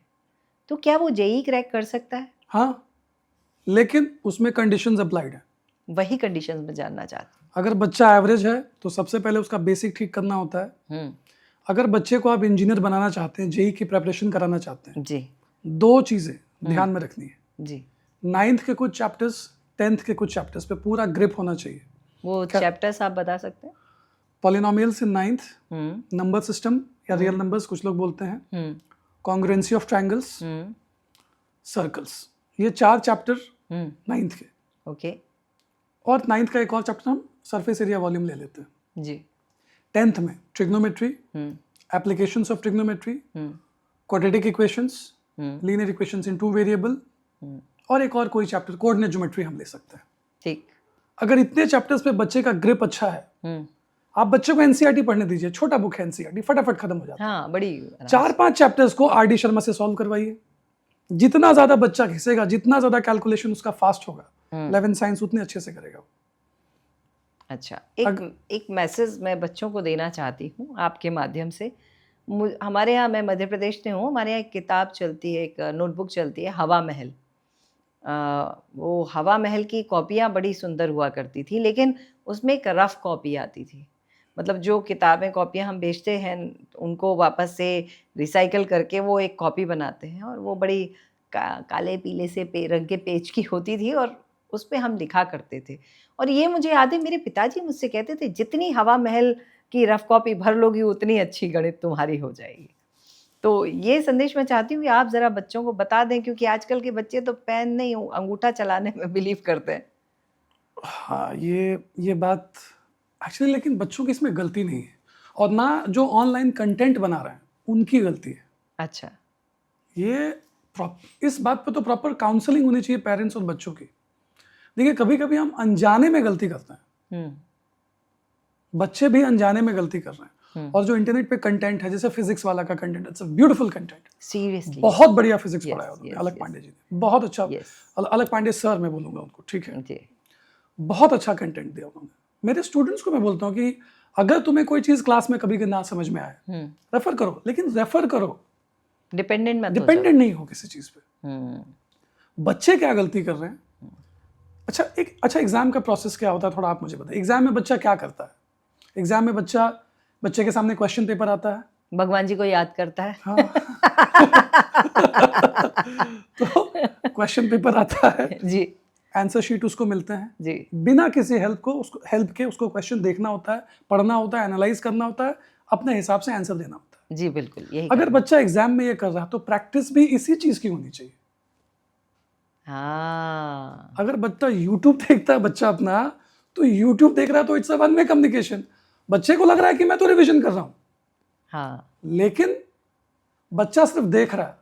तो क्या वो जेईई क्रैक कर सकता है? हाँ, लेकिन उसमें कंडीशंस अप्लाइड है। वही कंडीशंस में जानना चाहती हूँ। अगर बच्चा एवरेज है तो सबसे पहले उसका बेसिक ठीक करना होता है। अगर बच्चे को आप इंजीनियर बनाना चाहते हैं, जेईई की प्रिपरेशन कराना चाहते हैं, जी, 2 चीजें ध्यान में रखनी है जी। 9th के कुछ चैप्टर्स, 10th के कुछ चैप्टर्स पे पूरा ग्रिप होना चाहिए। वो चैप्टर्स आप बता सकते हैं? पॉलिनोमियल्स इन 9th, नंबर सिस्टम या रियल नंबर्स कुछ लोग बोलते हैं, कॉन्ग्रुएंसी ऑफ ट्रायंगल्स, सर्कल्स, ये 4 चैप्टर 9th के। ओके। और 9th का एक और चैप्टर हम सरफेस एरिया वॉल्यूम ले लेते हैं जी। 10th में trigonometry, applications of trigonometry, quadratic equations, linear equations in 2 variable, और एक और कोई चैप्टर कोऑर्डिनेट ज्योमेट्री हम ले सकते हैं। ठीक। अगर इतने चैप्टर्स पे बच्चे का ग्रिप अच्छा है, आप बच्चे को एनसीईआरटी पढ़ने दीजिए, छोटा बुक है एनसीईआरटी, फटाफट खत्म हो जाता है। हाँ, बड़ी 4-5 चैप्टर्स को आरडी शर्मा से सॉल्व करवाइए। जितना ज्यादा बच्चा घिसेगा, जितना ज्यादा कैलकुलेशन उसका फास्ट होगा, 11th साइंस उतने अच्छे से करेगा। अच्छा, एक मैसेज मैं बच्चों को देना चाहती हूँ आपके माध्यम से। हमारे यहाँ, मैं मध्य प्रदेश में हूँ, हमारे यहाँ एक किताब चलती है, एक नोटबुक चलती है, हवा महल। वो हवा महल की कॉपियाँ बड़ी सुंदर हुआ करती थी, लेकिन उसमें एक रफ़ कॉपी आती थी। मतलब जो किताबें, कॉपियाँ हम बेचते हैं, उनको वापस से रिसाइकल करके वो एक कॉपी बनाते हैं, और वो बड़ी काले पीले से रंग के पेज की होती थी, और उस पर हम लिखा करते थे। और ये मुझे याद है, मेरे पिताजी मुझसे कहते थे, जितनी हवा महल की रफ़ कॉपी भर लोगी उतनी अच्छी गणित तुम्हारी हो जाएगी। तो ये संदेश मैं चाहती हूँ कि आप ज़रा बच्चों को बता दें, क्योंकि आजकल के बच्चे तो पेन नहीं, अंगूठा चलाने में बिलीव करते हैं। हाँ, ये बात एक्चुअली, लेकिन बच्चों की इसमें गलती नहीं है, और ना जो ऑनलाइन कंटेंट बना रहे हैं उनकी गलती है। अच्छा। इस बात पे तो प्रॉपर काउंसलिंग होनी चाहिए पेरेंट्स और बच्चों की। देखिए, कभी कभी हम अनजाने में गलती करते हैं, बच्चे भी अनजाने में गलती कर रहे हैं। और जो इंटरनेट पे कंटेंट है, जैसे फिजिक्स वाला का content, it's a beautiful content, seriously बहुत बढ़िया फिजिक्स पढ़ाया उन्होंने, अलग पांडे जी ने, बहुत अच्छा। अलग पांडे सर मैं बोलूंगा उनको, ठीक है, बहुत अच्छा कंटेंट दिया उन्होंने। मेरे स्टूडेंट्स को मैं बोलता हूँ कि अगर तुम्हें कोई चीज क्लास में कभी ना समझ में आए, रेफर करो, लेकिन रेफर करो, डिपेंडेंट मत हो डिपेंडेंट नहीं हो किसी चीज पे। जाओ। बच्चे क्या गलती कर रहे हैं? अच्छा एग्जाम का प्रोसेस क्या होता है, थोड़ा आप मुझे बताइए। एग्जाम में बच्चा क्या करता है? एग्जाम में बच्चे के सामने क्वेश्चन पेपर आता है, भगवान जी को याद करता है। हाँ। तो क्वेश्चन पेपर आता है जी, आंसर शीट उसको मिलते हैं जी, बिना किसी हेल्प के उसको क्वेश्चन देखना होता है, पढ़ना होता है, एनालाइज करना होता है, अपने हिसाब से आंसर देना होता है। जी, बिल्कुल यही अगर करना। बच्चा एग्जाम में ये कर रहा है तो प्रैक्टिस भी इसी चीज की होनी चाहिए। हाँ, अगर बच्चा यूट्यूब देखता है बच्चा अपना, तो यूट्यूब देख रहा है तो it's a one way communication. बच्चे को लग रहा है कि मैं तो रिविजन कर रहा हूं, हाँ, लेकिन बच्चा सिर्फ देख रहा है,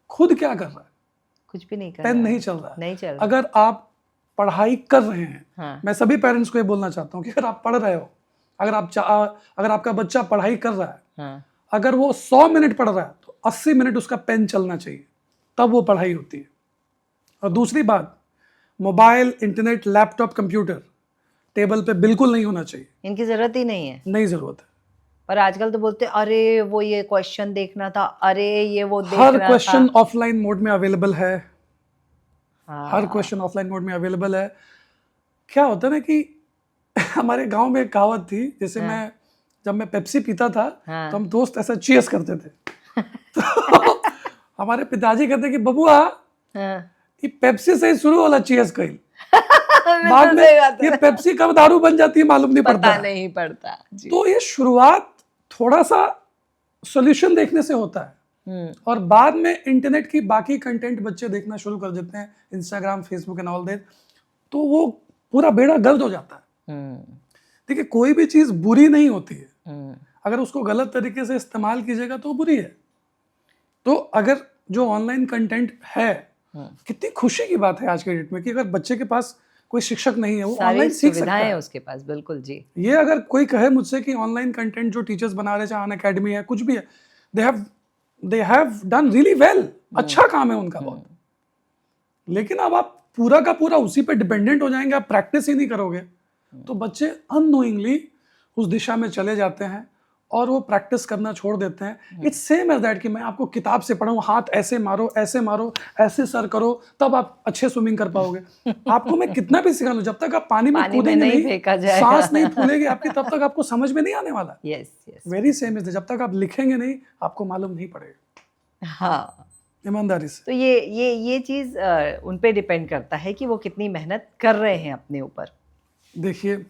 खुद क्या कर रहा है? कुछ भी नहीं कर पेन रहा नहीं है, चल रहा है। नहीं चल रहा। अगर आप पढ़ाई कर रहे हैं, हाँ, मैं सभी पेरेंट्स को ये बोलना चाहता हूँ कि अगर आप पढ़ रहे हो, अगर आपका बच्चा पढ़ाई कर रहा है, हाँ, अगर वो 100 मिनट पढ़ रहा है तो 80 मिनट उसका पेन चलना चाहिए, तब वो पढ़ाई होती है। और दूसरी बात, mobile, internet, laptop, computer table पे बिल्कुल नहीं होना चाहिए, इनकी जरूरत ही नहीं है। नहीं जरूरत है। पर आजकल तो बोलते अरे वो ये क्वेश्चन देखना था, अरे ये वो हर देखना क्वेश्चन था। ऑफलाइन मोड में अवेलेबल है, हाँ, हर क्वेश्चन ऑफलाइन मोड में अवेलेबल है। क्या होता है ना कि हमारे गांव में एक कहावत थी, जैसे हाँ, जब मैं पेप्सी पीता था हाँ। तो हम दोस्त ऐसा चीयर्स करते थे। तो हमारे पिताजी कहते कि बबुआ हाँ। ये पेप्सी से ही शुरू होला चीयर्स कइल, मैं बाद तो में सही बात है। ये पेप्सी कब दारू बन जाती है मालूम नहीं पड़ता पता है। नहीं पड़ता जी। तो ये शुरुआत थोड़ा सा सॉल्यूशन देखने से होता है, और बाद में इंटरनेट की बाकी कंटेंट बच्चे देखना शुरू कर देते हैं, Instagram, Facebook and all that, तो वो पूरा बेड़ा गर्द हो जाता है। देखिए, कोई भी चीज बुरी नहीं होती है, अगर उसको गलत तरीके से इस्तेमाल कीजिएगा तो बुरी है। तो अगर जो ऑनलाइन कंटेंट है, कितनी खुशी की बात है आज के डेट में कि अगर बच्चे के पास कोई शिक्षक नहीं है, वो सारी ऑनलाइन सीख सकता सुविधाएं है। उसके पास, बिल्कुल जी। ये अगर कोई कहे मुझसे कि ऑनलाइन कंटेंट जो टीचर्स बना रहे, चाहे अनअकैडमी है, कुछ भी है, they have done really well, अच्छा काम है उनका बहुत। लेकिन अब आप पूरा का पूरा उसी पे डिपेंडेंट हो जाएंगे, आप प्रैक्टिस ही नहीं करोगे, तो बच्चे अननोइंगली उस दिशा में चले जाते हैं और वो प्रैक्टिस करना छोड़ देते हैं। इट्स सेम एज दैट कि मैं आपको किताब से पढ़ाऊं, हाथ ऐसे मारो, ऐसे सर करो, तब आप अच्छे स्विमिंग कर पाओगे। आपको मैं कितना भी सिखा लूं, जब तक आप पानी में पानी में कूदेंगे नहीं फेंका जाएगा। सांस नहीं फूलेगी आपकी, तब तक आपको समझ में नहीं आने वाला। Yes, yes. Very same is, जब तक आप लिखेंगे नहीं आपको मालूम नहीं पड़ेगा, हाँ, ईमानदारी से। तो ये चीज उन पे डिपेंड करता है कि वो कितनी मेहनत कर रहे हैं अपने ऊपर। देखिए,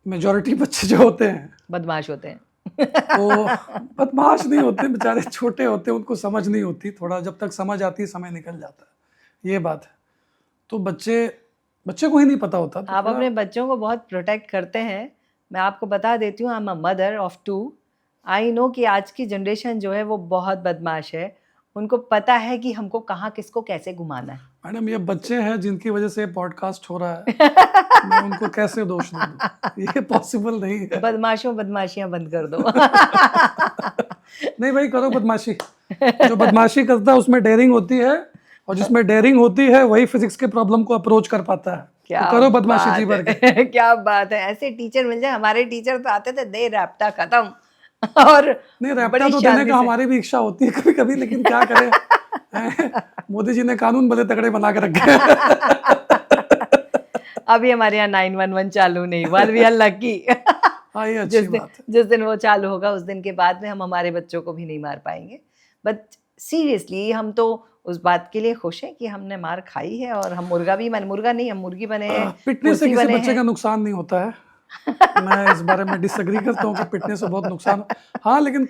मेजॉरिटी बच्चे जो होते हैं बदमाश होते हैं। वो बदमाश नहीं होते, बेचारे छोटे होते हैं, उनको समझ नहीं होती, थोड़ा जब तक समझ आती है समय निकल जाता है, ये बात है। तो बच्चे को ही नहीं पता होता। तो आप अपने बच्चों को बहुत प्रोटेक्ट करते हैं। मैं आपको बता देती हूँ, I am a mother of 2। I know कि आज की जनरेशन जो है वो बहुत बदमाश है। उनको पता है कि हमको कहाँ किसको कैसे घुमाना है। मैडम, ये बच्चे हैं जिनकी वजह से पॉडकास्ट हो रहा है, मैं उनको कैसे दोष दूं? ये पॉसिबल नहीं है। बदमाशियां बंद कर दो। नहीं भाई, करो बदमाशी। जो बदमाशी करता है उसमें डेयरिंग होती है, और जिसमें डेयरिंग होती है वही फिजिक्स के प्रॉब्लम को अप्रोच कर पाता है। क्या तो करो बदमाशी जी भर के। क्या बात है, ऐसे टीचर मिल जाए। हमारे टीचर तो आते थे, दे रैप्टा खत्म। और नहीं, रैप्टा तो देने का हमारी भी इच्छा होती है कभी कभी, लेकिन क्या करें, मोदी जी ने कानून बड़े तगड़े बना के रखे। अभी हमारे यहाँ 911 चालू नहीं हुआ, वी आर लकी। हाँ, ये अच्छी बात है। जिस दिन वो चालू होगा उस दिन के बाद में हम हमारे बच्चों को भी नहीं मार पाएंगे। बट सीरियसली हम तो उस बात के लिए खुश हैं कि हमने मार खाई है, और हम मुर्गा नहीं, हम मुर्गी बने हैं। पिटने से किसी बच्चे का नुकसान नहीं होता है। मैं इस बारे में डिसएग्री करता हूँ कि पिटने से बहुत नुकसान। हाँ, लेकिन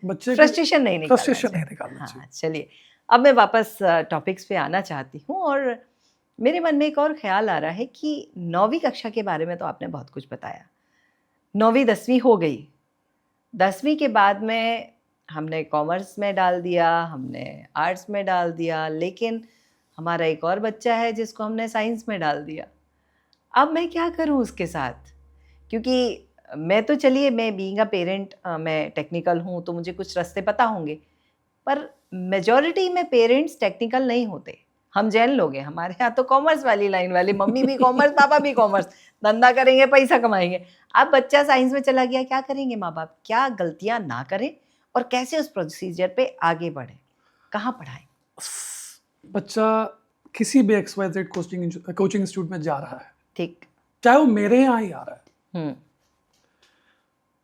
बच्चे फ्रस्ट्रेशन नहीं निकालना चाहिए। चलिए, अब मैं वापस टॉपिक्स पे आना चाहती हूँ, और मेरे मन में एक और ख्याल आ रहा है कि 9वीं कक्षा के बारे में तो आपने बहुत कुछ बताया। 9वीं 10वीं हो गई, 10वीं के बाद में हमने कॉमर्स में डाल दिया, हमने आर्ट्स में डाल दिया, लेकिन हमारा एक और बच्चा है जिसको हमने साइंस में डाल दिया। अब मैं क्या करूं उसके साथ? क्योंकि मैं तो, चलिए, मैं बीइंग अ पेरेंट, मैं टेक्निकल हूं तो मुझे कुछ रास्ते पता होंगे, पर मेजॉरिटी में पेरेंट्स टेक्निकल नहीं होते। हम जैन लोग हैं, हमारे यहाँ तो कॉमर्स वाली लाइन वाले, मम्मी भी कॉमर्स, पापा भी कॉमर्स, धंधा करेंगे, पैसा कमाएंगे। अब बच्चा साइंस में चला गया, क्या करेंगे माँ बाप? क्या गलतियां ना करें और कैसे उस प्रोसीजर पे आगे बढ़े, कहाँ पढ़ाएं? बच्चा किसी भी XYZ कोचिंग इंस्टीट्यूट में जा रहा है, ठीक। चाहे वो मेरे यहाँ ही आ रहा है, हम्म।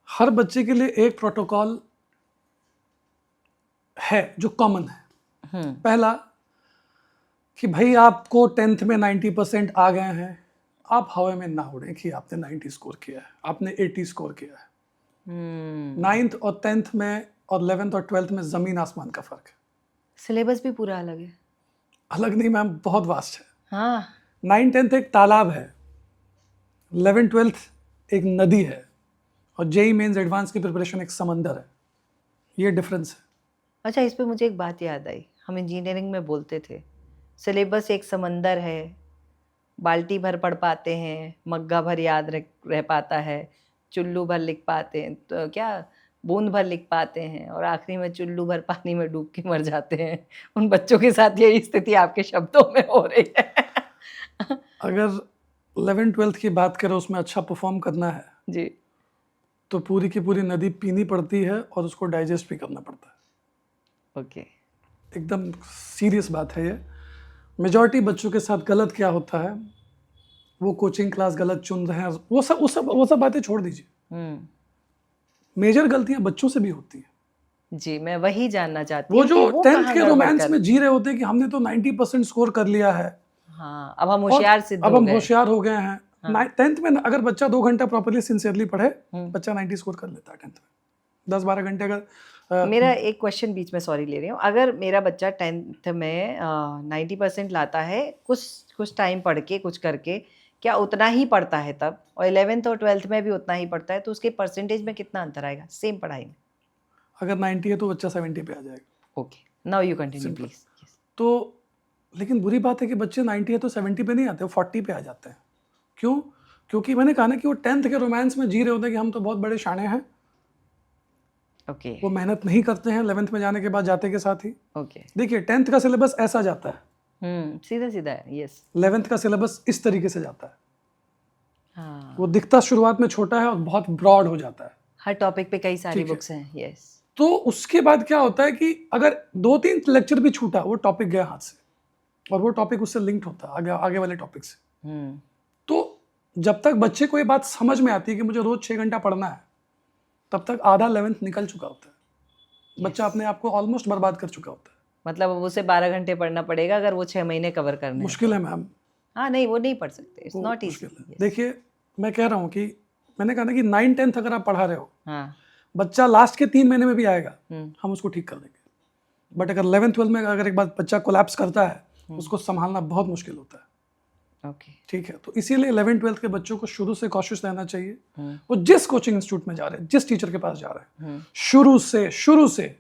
हर बच्चे के लिए एक प्रोटोकॉल है जो कॉमन है। पहला कि भाई आपको 10th में 90% आ गए हैं, आप हवा में ना उड़े कि आपने 90 स्कोर किया है, आपने 80 स्कोर किया है। 9th और 10th में और 11th और 12th में जमीन आसमान का फर्क है। सिलेबस भी पूरा अलग है। अलग नहीं मैम, बहुत वास्ट है। हाँ। 9 10th एक तालाब है, 11 12th एक नदी है, और जेई मेंस एडवांस की प्रिपरेशन एक समंदर है। ये डिफरेंस है। अच्छा, इस पे मुझे एक बात याद आई, हम इंजीनियरिंग में बोलते थे सिलेबस एक समंदर है, बाल्टी भर पढ़ पाते हैं, मग्गा भर याद रह पाता है, चुल्लू भर लिख पाते हैं, तो क्या बूंद भर लिख पाते हैं, और आखिरी में चुल्लू भर पानी में डूब के मर जाते हैं। उन बच्चों के साथ यही स्थिति आपके शब्दों में हो रही है। अगर 11 12th की बात करें, उसमें अच्छा परफॉर्म करना है जी। तो पूरी की पूरी नदी पीनी पड़ती है और उसको डाइजेस्ट भी करना पड़ता है। ओके। एकदम सीरियस बात है ये। मेजॉरिटी बच्चों के साथ गलत क्या होता है, वो कोचिंग क्लास गलत चुन रहे हैं, वो सब बातें छोड़ दीजिए। मेजर गलतियां बच्चों से भी होती हैं। जी, मैं वही जानना चाहती वो हूँ जो कि वो 10th कहाँ के गड़बड़ रोमांस कर। में जी रहे होते हैं कि हमने तो 90% स्कोर कर लिया है, हाँ, अब हम होशियार सिद्ध अब हो हम गए। होशियार हो गए हैं। हाँ। 10th में अगर बच्चा 2 घंटा प्रॉपर्ली सिंसियरली पढ़े, बच्चा 90 स्कोर कर लेता है 10th में। 10-12 घंटे अगर मेरा एक क्वेश्चन बीच में, सॉरी ले रही हूँ, अगर मेरा बच्चा 10th में 90% लाता है, कुछ टाइम पढ़ के, कुछ करके, क्या उतना ही पढ़ता है तब, और 11th और 12th में भी उतना ही पढ़ता है, तो उसके परसेंटेज में कितना अंतर आएगा सेम पढ़ाई में? अगर 90 है तो बच्चा 70 पे आ जाएगा। Okay, now you continue please. तो लेकिन बुरी बात है कि बच्चे 90 है तो 70 पे नहीं आते, वो 40 पे आ जाते हैं। क्यों? क्योंकि मैंने कहा ना कि वो 10th के रोमांस में जी रहे होते हैं कि हम तो बहुत बड़े शाने हैं। ओके। वो मेहनत नहीं करते हैं 11th में जाने के बाद, जाते के साथ ही। ओके। देखिए 10th का सिलेबस ऐसा जाता है, सीधा सीधा है। यस। 11th का सिलेबस इस तरीके से जाता है। हाँ, वो दिखता शुरुआत में छोटा है और बहुत ब्रॉड हो जाता है। हर टॉपिक पे कई सारी ठीक है। बुक्स हैं। यस। तो उसके बाद क्या होता है कि अगर 2-3 लेक्चर भी छूटा, वो टॉपिक गया हाथ से, और वो टॉपिक उससे लिंक्ड होता है आगे वाले टॉपिक से। तो जब तक बच्चे को ये बात समझ में आती है कि मुझे रोज 6 घंटा पढ़ना है, तब तक आधा 11th निकल चुका होता है। बच्चा अपने आप को ऑलमोस्ट बर्बाद कर चुका होता है। मतलब अब उसे 12 घंटे पढ़ना पड़ेगा अगर वो 6 महीने कवर करने हैं। मुश्किल है मैम। हाँ, नहीं, वो नहीं पढ़ सकते। इट्स वो नॉट मुश्किल इजी। है। देखिए मैं कह रहा हूँ कि मैंने कहा ना कि 9 10th अगर आप पढ़ा रहे हो, हाँ। बच्चा लास्ट के 3 महीने में भी आएगा, हम उसको ठीक कर देंगे। बट अगर 11th 12th में अगर एक बार बच्चा कोलैप्स करता है, उसको संभालना बहुत मुश्किल होता है। ओके। ठीक है, तो इसीलिए 11 12th के बच्चों को शुरू से कॉशियस रहना चाहिए। वो जिस कोचिंग इंस्टीट्यूट में जा रहे हैं, जिस टीचर के पास जा रहे हैं, शुरू से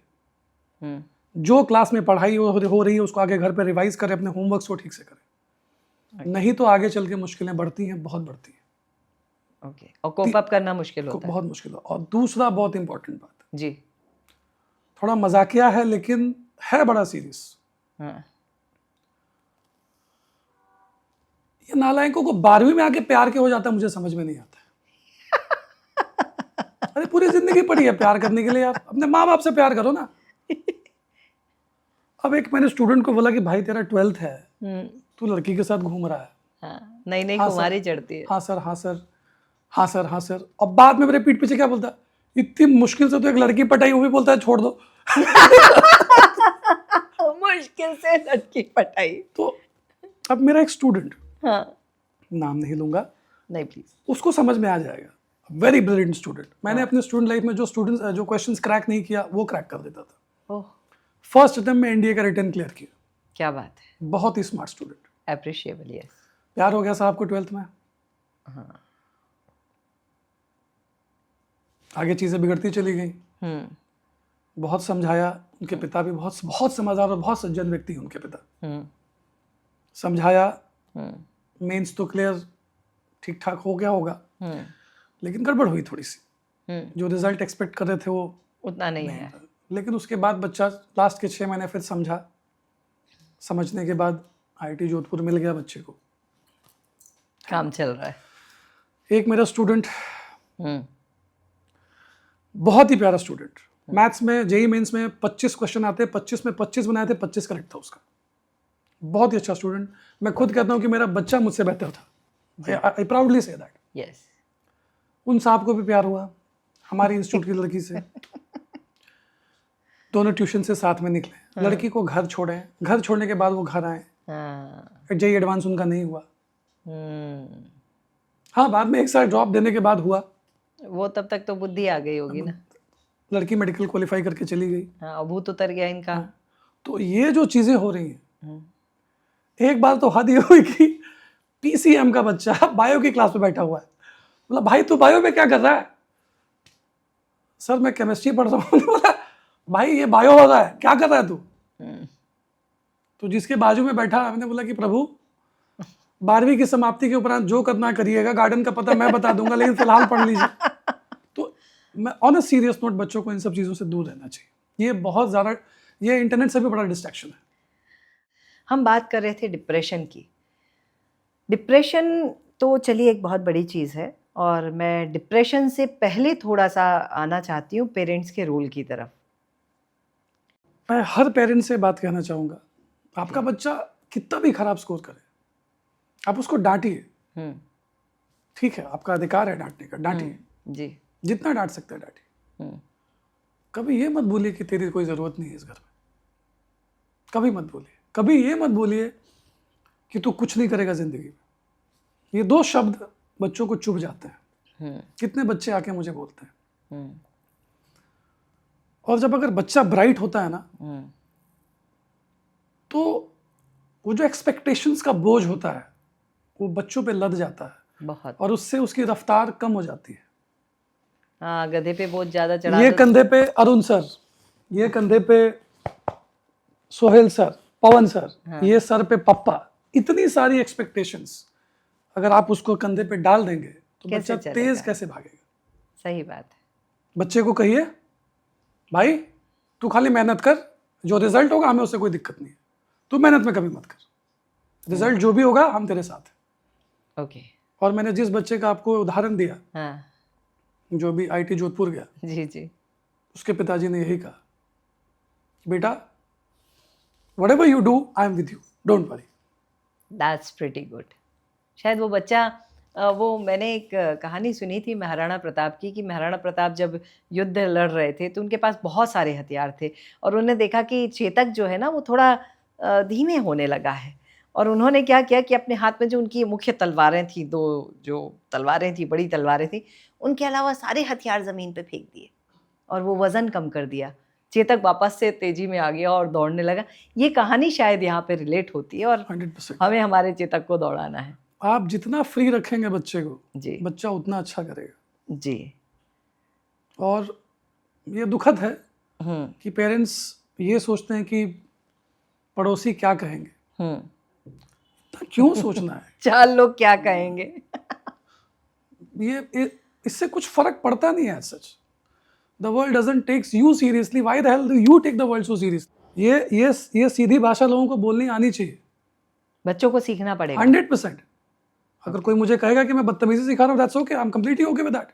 जो क्लास में पढ़ाई हो रही है उसको आगे घर पे रिवाइज करें, अपने होमवर्क्स को ठीक से करें। नहीं तो आगे चल के मुश्किलें बढ़ती हैं, बहुत बढ़ती हैं। ओके। और कोप अप करना मुश्किल होता है। बहुत मुश्किल है। और दूसरा बहुत इंपॉर्टेंट बात जी। थोड़ा मजाकिया है लेकिन है बड़ा सीरियस। हाँ। ये नालायकों को 12वीं में आके प्यार के हो जाता है, मुझे समझ में नहीं आता है। अरे पूरी जिंदगी पड़ी है प्यार करने के लिए यार, अपने माँ बाप से प्यार करो ना। अब एक मैंने स्टूडेंट को बोला कि भाई तेरा 12th है, तू लड़की के साथ घूम रहा है। हाँ, नई हाँ कुमारी चढ़ती है। हाँ सर, हाँ सर, हाँ सर, हाँ सर। और बाद में मेरे पीठ पीछे क्या बोलता है, इतनी मुश्किल से तो एक लड़की पटाई, वो भी बोलता है छोड़ दो। मुश्किल से लड़की पटाई। तो अब मेरा एक स्टूडेंट, हाँ, नाम नहीं लूंगा, नहीं प्लीज, उसको समझ में आ जाएगा। Very brilliant student. मैंने अपने स्टूडेंट लाइफ में जो क्वेश्चंस क्रैक नहीं किया वो क्रैक कर देता था। ओह, फर्स्ट अटेम्प्ट में एनडीए का रिटर्न क्लियर किया। क्या बात है। बहुत ही स्मार्ट स्टूडेंट। अप्रिशिएबल। यस। प्यार हो गया साहब को 12th में। हाँ। आगे चीजें बिगड़ती चली गई। बहुत समझाया, उनके पिता भी बहुत समझदार और बहुत सज्जन व्यक्ति हैं उनके पिता। समझाया, मेंस तो क्लियर ठीक ठाक हो गया होगा, लेकिन गड़बड़ हुई थोड़ी सी। जो रिजल्ट एक्सपेक्ट कर रहे थे वो उतना नहीं आया। लेकिन उसके बाद बच्चा लास्ट के 6 महीने फिर समझा। समझने के बाद आईआईटी जोधपुर मिल गया बच्चे को। काम चल रहा है। एक मेरा स्टूडेंट, हम्म बहुत ही प्यारा स्टूडेंट, मैथ्स में जेई मेंस में 25 क्वेश्चन आते, 25 में 25 बनाए थे, 25 करेक्ट था उसका। बहुत ही अच्छा स्टूडेंट। मैं खुद कहता हूँ कि मेरा बच्चा मुझसे बेहतर था। आई प्राउडली से दैट। यस। उन साहब को भी प्यार हुआ हमारी इंस्टीट्यूट की लड़की से। दोनों ट्यूशन से साथ में निकले। लड़की को घर छोड़े, घर छोड़ने के बाद वो घर आए। हाँ। जेई एडवांस उनका नहीं हुआ। हम्म, हाँ, बाद में एक साल ड्रॉप देने के बाद हुआ। वो तब तक तो बुद्धि आ गई होगी ना। लड़की मेडिकल क्वालिफाई करके चली गई। हाँ, भूत उतर गया इनका। तो ये जो चीजें हो रही हैं, हम्म, एक बार तो हद ये हुई कि पीसीएम का बच्चा बायो की क्लास में बैठा हुआ है। बोला भाई तू बायो में क्या कर रहा है? सर मैं केमिस्ट्री पढ़ रहा हूँ। बोला भाई ये बायो हो रहा है, क्या कर रहा है तू? हम्म, तो जिसके बाजू में बैठा, मैंने बोला कि प्रभु 12वीं की समाप्ति के उपरांत जो करना करिएगा, गार्डन का पता मैं बता दूंगा, लेकिन फिलहाल पढ़ लीजिए। तो मैं ऑन अ सीरियस नोट, बच्चों को इन सब चीज़ों से दूर रहना चाहिए। ये बहुत ज़्यादा, ये इंटरनेट से भी बड़ा डिस्ट्रैक्शन है। हम बात कर रहे थे डिप्रेशन की। डिप्रेशन तो चलिए एक बहुत बड़ी चीज़ है, और मैं डिप्रेशन से पहले थोड़ा सा आना चाहती हूँ पेरेंट्स के रोल की तरफ। मैं हर पेरेंट से बात कहना चाहूँगा, आपका बच्चा कितना भी खराब स्कोर करे, आप उसको डांटिए। हम्म, ठीक है, आपका अधिकार है डांटने का, डांटिए, जी। जितना डांट सकते हैं डांटिए। हम्म, कभी ये मत बोलिए कि तेरी कोई ज़रूरत नहीं है इस घर में। कभी मत बोलिए। कभी ये मत बोलिए कि तू कुछ नहीं करेगा ज़िंदगी में। ये दो शब्द बच्चों को चुभ जाते हैं। हम्म, कितने बच्चे आके मुझे बोलते हैं। हम्म, और जब अगर बच्चा ब्राइट होता है ना, हम्म, तो वो जो एक्सपेक्टेशंस का बोझ होता है वो बच्चों पे लद जाता है, बहुत। और उससे उसकी रफ्तार कम हो जाती है। हाँ, गधे पे बोझ ज़्यादा चढ़ा ये दो। कंधे पे अरुण सर, ये कंधे पे सोहेल सर, पवन सर, ये सर पे पप्पा, इतनी सारी एक्सपेक्टेशंस अगर आप उसको कंधे पे डाल देंगे तो कैसे बच्चा चलेगा? तेज कैसे भागेगा? सही बात है। बच्चे को कहिए भाई तू खाली मेहनत कर, जो रिजल्ट होगा हमें उससे कोई दिक्कत नहीं है, तू मेहनत में कभी मत कर, रिजल्ट जो भी होगा हम तेरे साथ हैं। ओके। और मैंने जिस बच्चे का आपको उदाहरण दिया, हाँ, जो भी आईटी जोधपुर गया, जी जी। उसके पिताजी ने यही कहा, बेटा whatever you do I am with you, don't worry. That's pretty good. शायद वो बच्चा वो मैंने एक कहानी सुनी थी महाराणा प्रताप की, कि महाराणा प्रताप जब युद्ध लड़ रहे थे तो उनके पास बहुत सारे हथियार थे, और उन्होंने देखा कि चेतक जो है ना वो थोड़ा धीमे होने लगा है, और उन्होंने क्या किया कि अपने हाथ में जो उनकी मुख्य तलवारें थी, दो जो तलवारें थी, बड़ी तलवारें थी, उनके अलावा सारे हथियार ज़मीन पे फेंक दिए, और वो वज़न कम कर दिया। चेतक वापस से तेजी में आ गया और दौड़ने लगा। ये कहानी शायद यहाँ पे रिलेट होती है, और 100%। हमें हमारे चेतक को दौड़ाना है। आप जितना फ्री रखेंगे बच्चे को, जी बच्चा उतना अच्छा करेगा। जी। और ये दुखद है हम्म कि पेरेंट्स ये सोचते हैं कि पड़ोसी क्या कहेंगे। तो क्यों सोचना है? 4 लोग क्या कहेंगे? ये इससे कुछ फर्क पड़ता नहीं है सच। The world doesn't takes you seriously, why the hell do you take the world so seriously? ये सीधी भाषा लोगों को बोलनी आनी चाहिए। बच्चों को सीखना पड़ेगा। 100%। अगर कोई मुझे कहेगा कि मैं बदतमीजी सिखा रहा हूँ, that's okay, I am completely okay with that.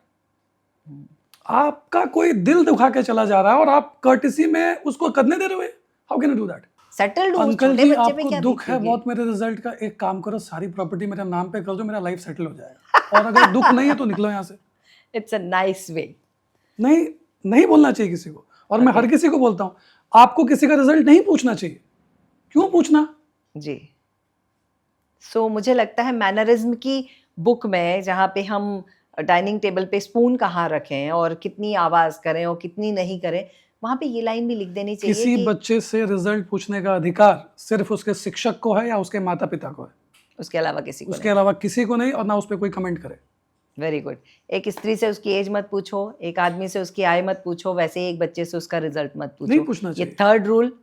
आपका कोई दिल दुखा के चला जा रहा है और आप कर्टिसी में उसको करने दे रहे हो, how can you do that? Settled हो, अंकल छोटे जी बच्चे पे आपको क्या दुख है बीतेगी? बहुत मेरे रिजल्ट का, एक काम करो सारी प्रॉपर्टी मेरे नाम पे कर दो, मेरा लाइफ सेटल हो जाएगा। और अगर दुख नहीं है तो निकलो यहाँ से। It's a nice way. नहीं बोलना चाहिए किसी को। और मैं हर किसी को बोलता हूँ, आपको किसी का रिजल्ट नहीं पूछना चाहिए। क्यों पूछना? जी। सो मुझे लगता है मैनरिज्म की बुक में, जहाँ पे हम डाइनिंग टेबल पे स्पून कहाँ रखें और कितनी आवाज़ करें और कितनी नहीं करें, वहाँ पे ये लाइन भी लिख देनी चाहिए किसी कि बच्चे से रिजल्ट पूछने का अधिकार सिर्फ उसके शिक्षक को है या उसके माता पिता को है, उसके अलावा किसी को उसके अलावा किसी को नहीं। और ना उस पर कोई कमेंट करे। Very good. एक स्त्री से उसकी एज मत पूछो, एक आदमी से उसकी आय मत पूछो, वैसे ही एक बच्चे से उसका रिजल्ट मत पूछो। नहीं पूछना ये चाहिए। 3rd रूल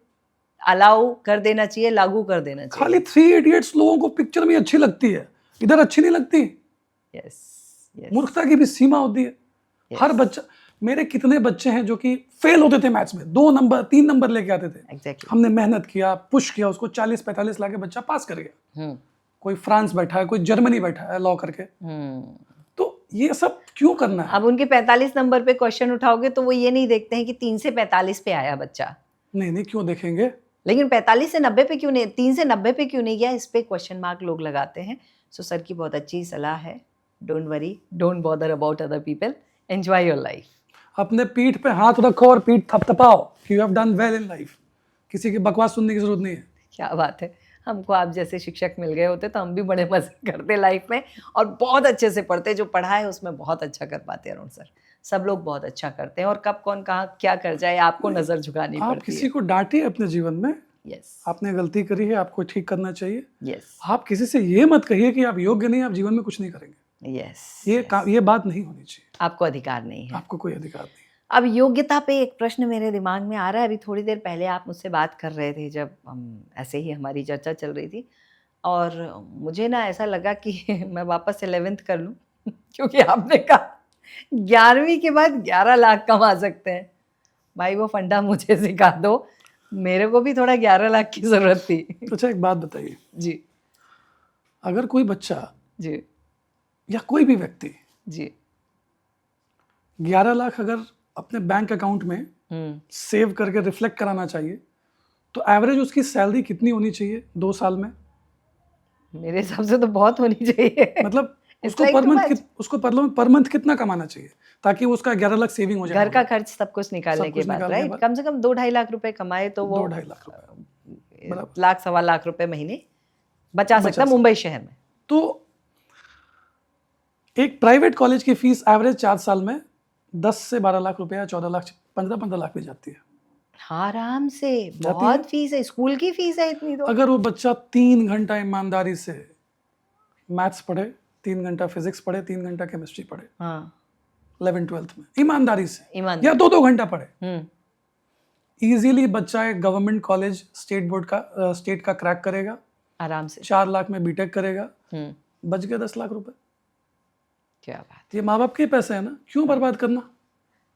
अलाउ कर देना चाहिए, लागू कर देना चाहिए। खाली 3 इडियट्स लोगों को पिक्चर में अच्छी लगती है, इधर अच्छी नहीं लगती। Yes yes. मूर्खता की भी सीमा होती है। हर बच्चा, मेरे कितने बच्चे हैं जो कि फेल होते थे मैथ्स में, 2 नंबर 3 नंबर लेके आते थे। एग्जैक्टली। हमने मेहनत किया, पुश किया, उसको 40-45 लाके बच्चा पास कर गया। कोई फ्रांस बैठा है, कोई जर्मनी बैठा है लॉ करके। तो ये सब क्यों करना है? अब उनके 45 नंबर पे क्वेश्चन उठाओगे तो वो ये नहीं देखते हैं कि 3 से 45 पे आया बच्चा, नहीं क्यों देखेंगे? लेकिन 45 से 90 पे क्यों नहीं, 3 से 90 पे क्यों नहीं गया, इस पे क्वेश्चन मार्क लोग लगाते हैं। सो सर की बहुत अच्छी सलाह है, don't worry, don't bother about other people, enjoy your life. अपने पीठ पे हाथ रखो और पीठ थपथपाओ कि you have done well in life. किसी की बकवास सुनने की जरूरत नहीं है। क्या बात है, हमको आप जैसे शिक्षक मिल गए होते तो हम भी बड़े मजे करते लाइफ में और बहुत अच्छे से पढ़ते, जो पढ़ा है उसमें बहुत अच्छा कर पाते हैं अरुण सर। सब लोग बहुत अच्छा करते हैं और कब कौन कहाँ क्या कर जाए आपको नजर झुकानी आप पड़ती किसी है। को डांटिए अपने जीवन में, यस आपने गलती करी है, आपको ठीक करना चाहिए। यस आप किसी से ये मत कहिए कि आप योग्य नहीं, आप जीवन में कुछ नहीं करेंगे। यस, ये बात नहीं होनी चाहिए। आपको अधिकार नहीं है। आपको कोई अधिकार नहीं। अब योग्यता पे एक प्रश्न मेरे दिमाग में आ रहा है। अभी थोड़ी देर पहले आप मुझसे बात कर रहे थे जब हम ऐसे ही हमारी चर्चा चल रही थी, और मुझे ना ऐसा लगा कि मैं वापस 11th कर लूं क्योंकि आपने कहा 11वीं के बाद 11 लाख कमा सकते हैं। भाई वो फंडा मुझे सिखा दो, मेरे को भी थोड़ा 11 लाख की जरूरत थी। तो अच्छा एक बात बताइए जी अगर कोई बच्चा जी या कोई भी व्यक्ति जी 11 लाख अगर अपने बैंक अकाउंट में सेव करके रिफ्लेक्ट कराना चाहिए तो एवरेज उसकी सैलरी कितनी होनी चाहिए 2 साल में? मेरे हिसाब से तो बहुत होनी चाहिए। मतलब It's उसको like पर too मंथ much. उसको पर मंथ कितना कमाना चाहिए ताकि वो उसका 11 लाख सेविंग हो जाए? घर का खर्च सब कुछ निकालने सब के कुछ बाद, निकालने के राइट? बाद। कम से कम 2-2.5 लाख रुपए कमाए तो वो 2-2.5 लाख रुपए बराबर। लाख 1.25 लाख रुपए महीने बचा सकता है मुंबई शहर में। तो एक प्राइवेट कॉलेज की फीस एवरेज 4 साल में 10 से 12 लाख रुपए या 14 लाख 15 लाख भी जाती है। आराम से, जाती बहुत है। फीस है, स्कूल की फीस है इतनी तो। अगर वो बच्चा 3 घंटा ईमानदारी से मैथ्स पढ़े, 3 घंटा फिजिक्स पढ़े, 3 घंटा केमिस्ट्री पढ़े, हाँ 11th-12th में ईमानदारी से, ईमानदारी। या 2-2 घंटा पढ़े, इजीली बच्चा एक गवर्नमेंट कॉलेज स्टेट का क्रैक करेगा, आराम से 4 लाख में बीटेक करेगा, बच गए 10 लाख रुपए। क्या बात। ये माँ बाप के पैसे है ना, क्यों बर्बाद करना?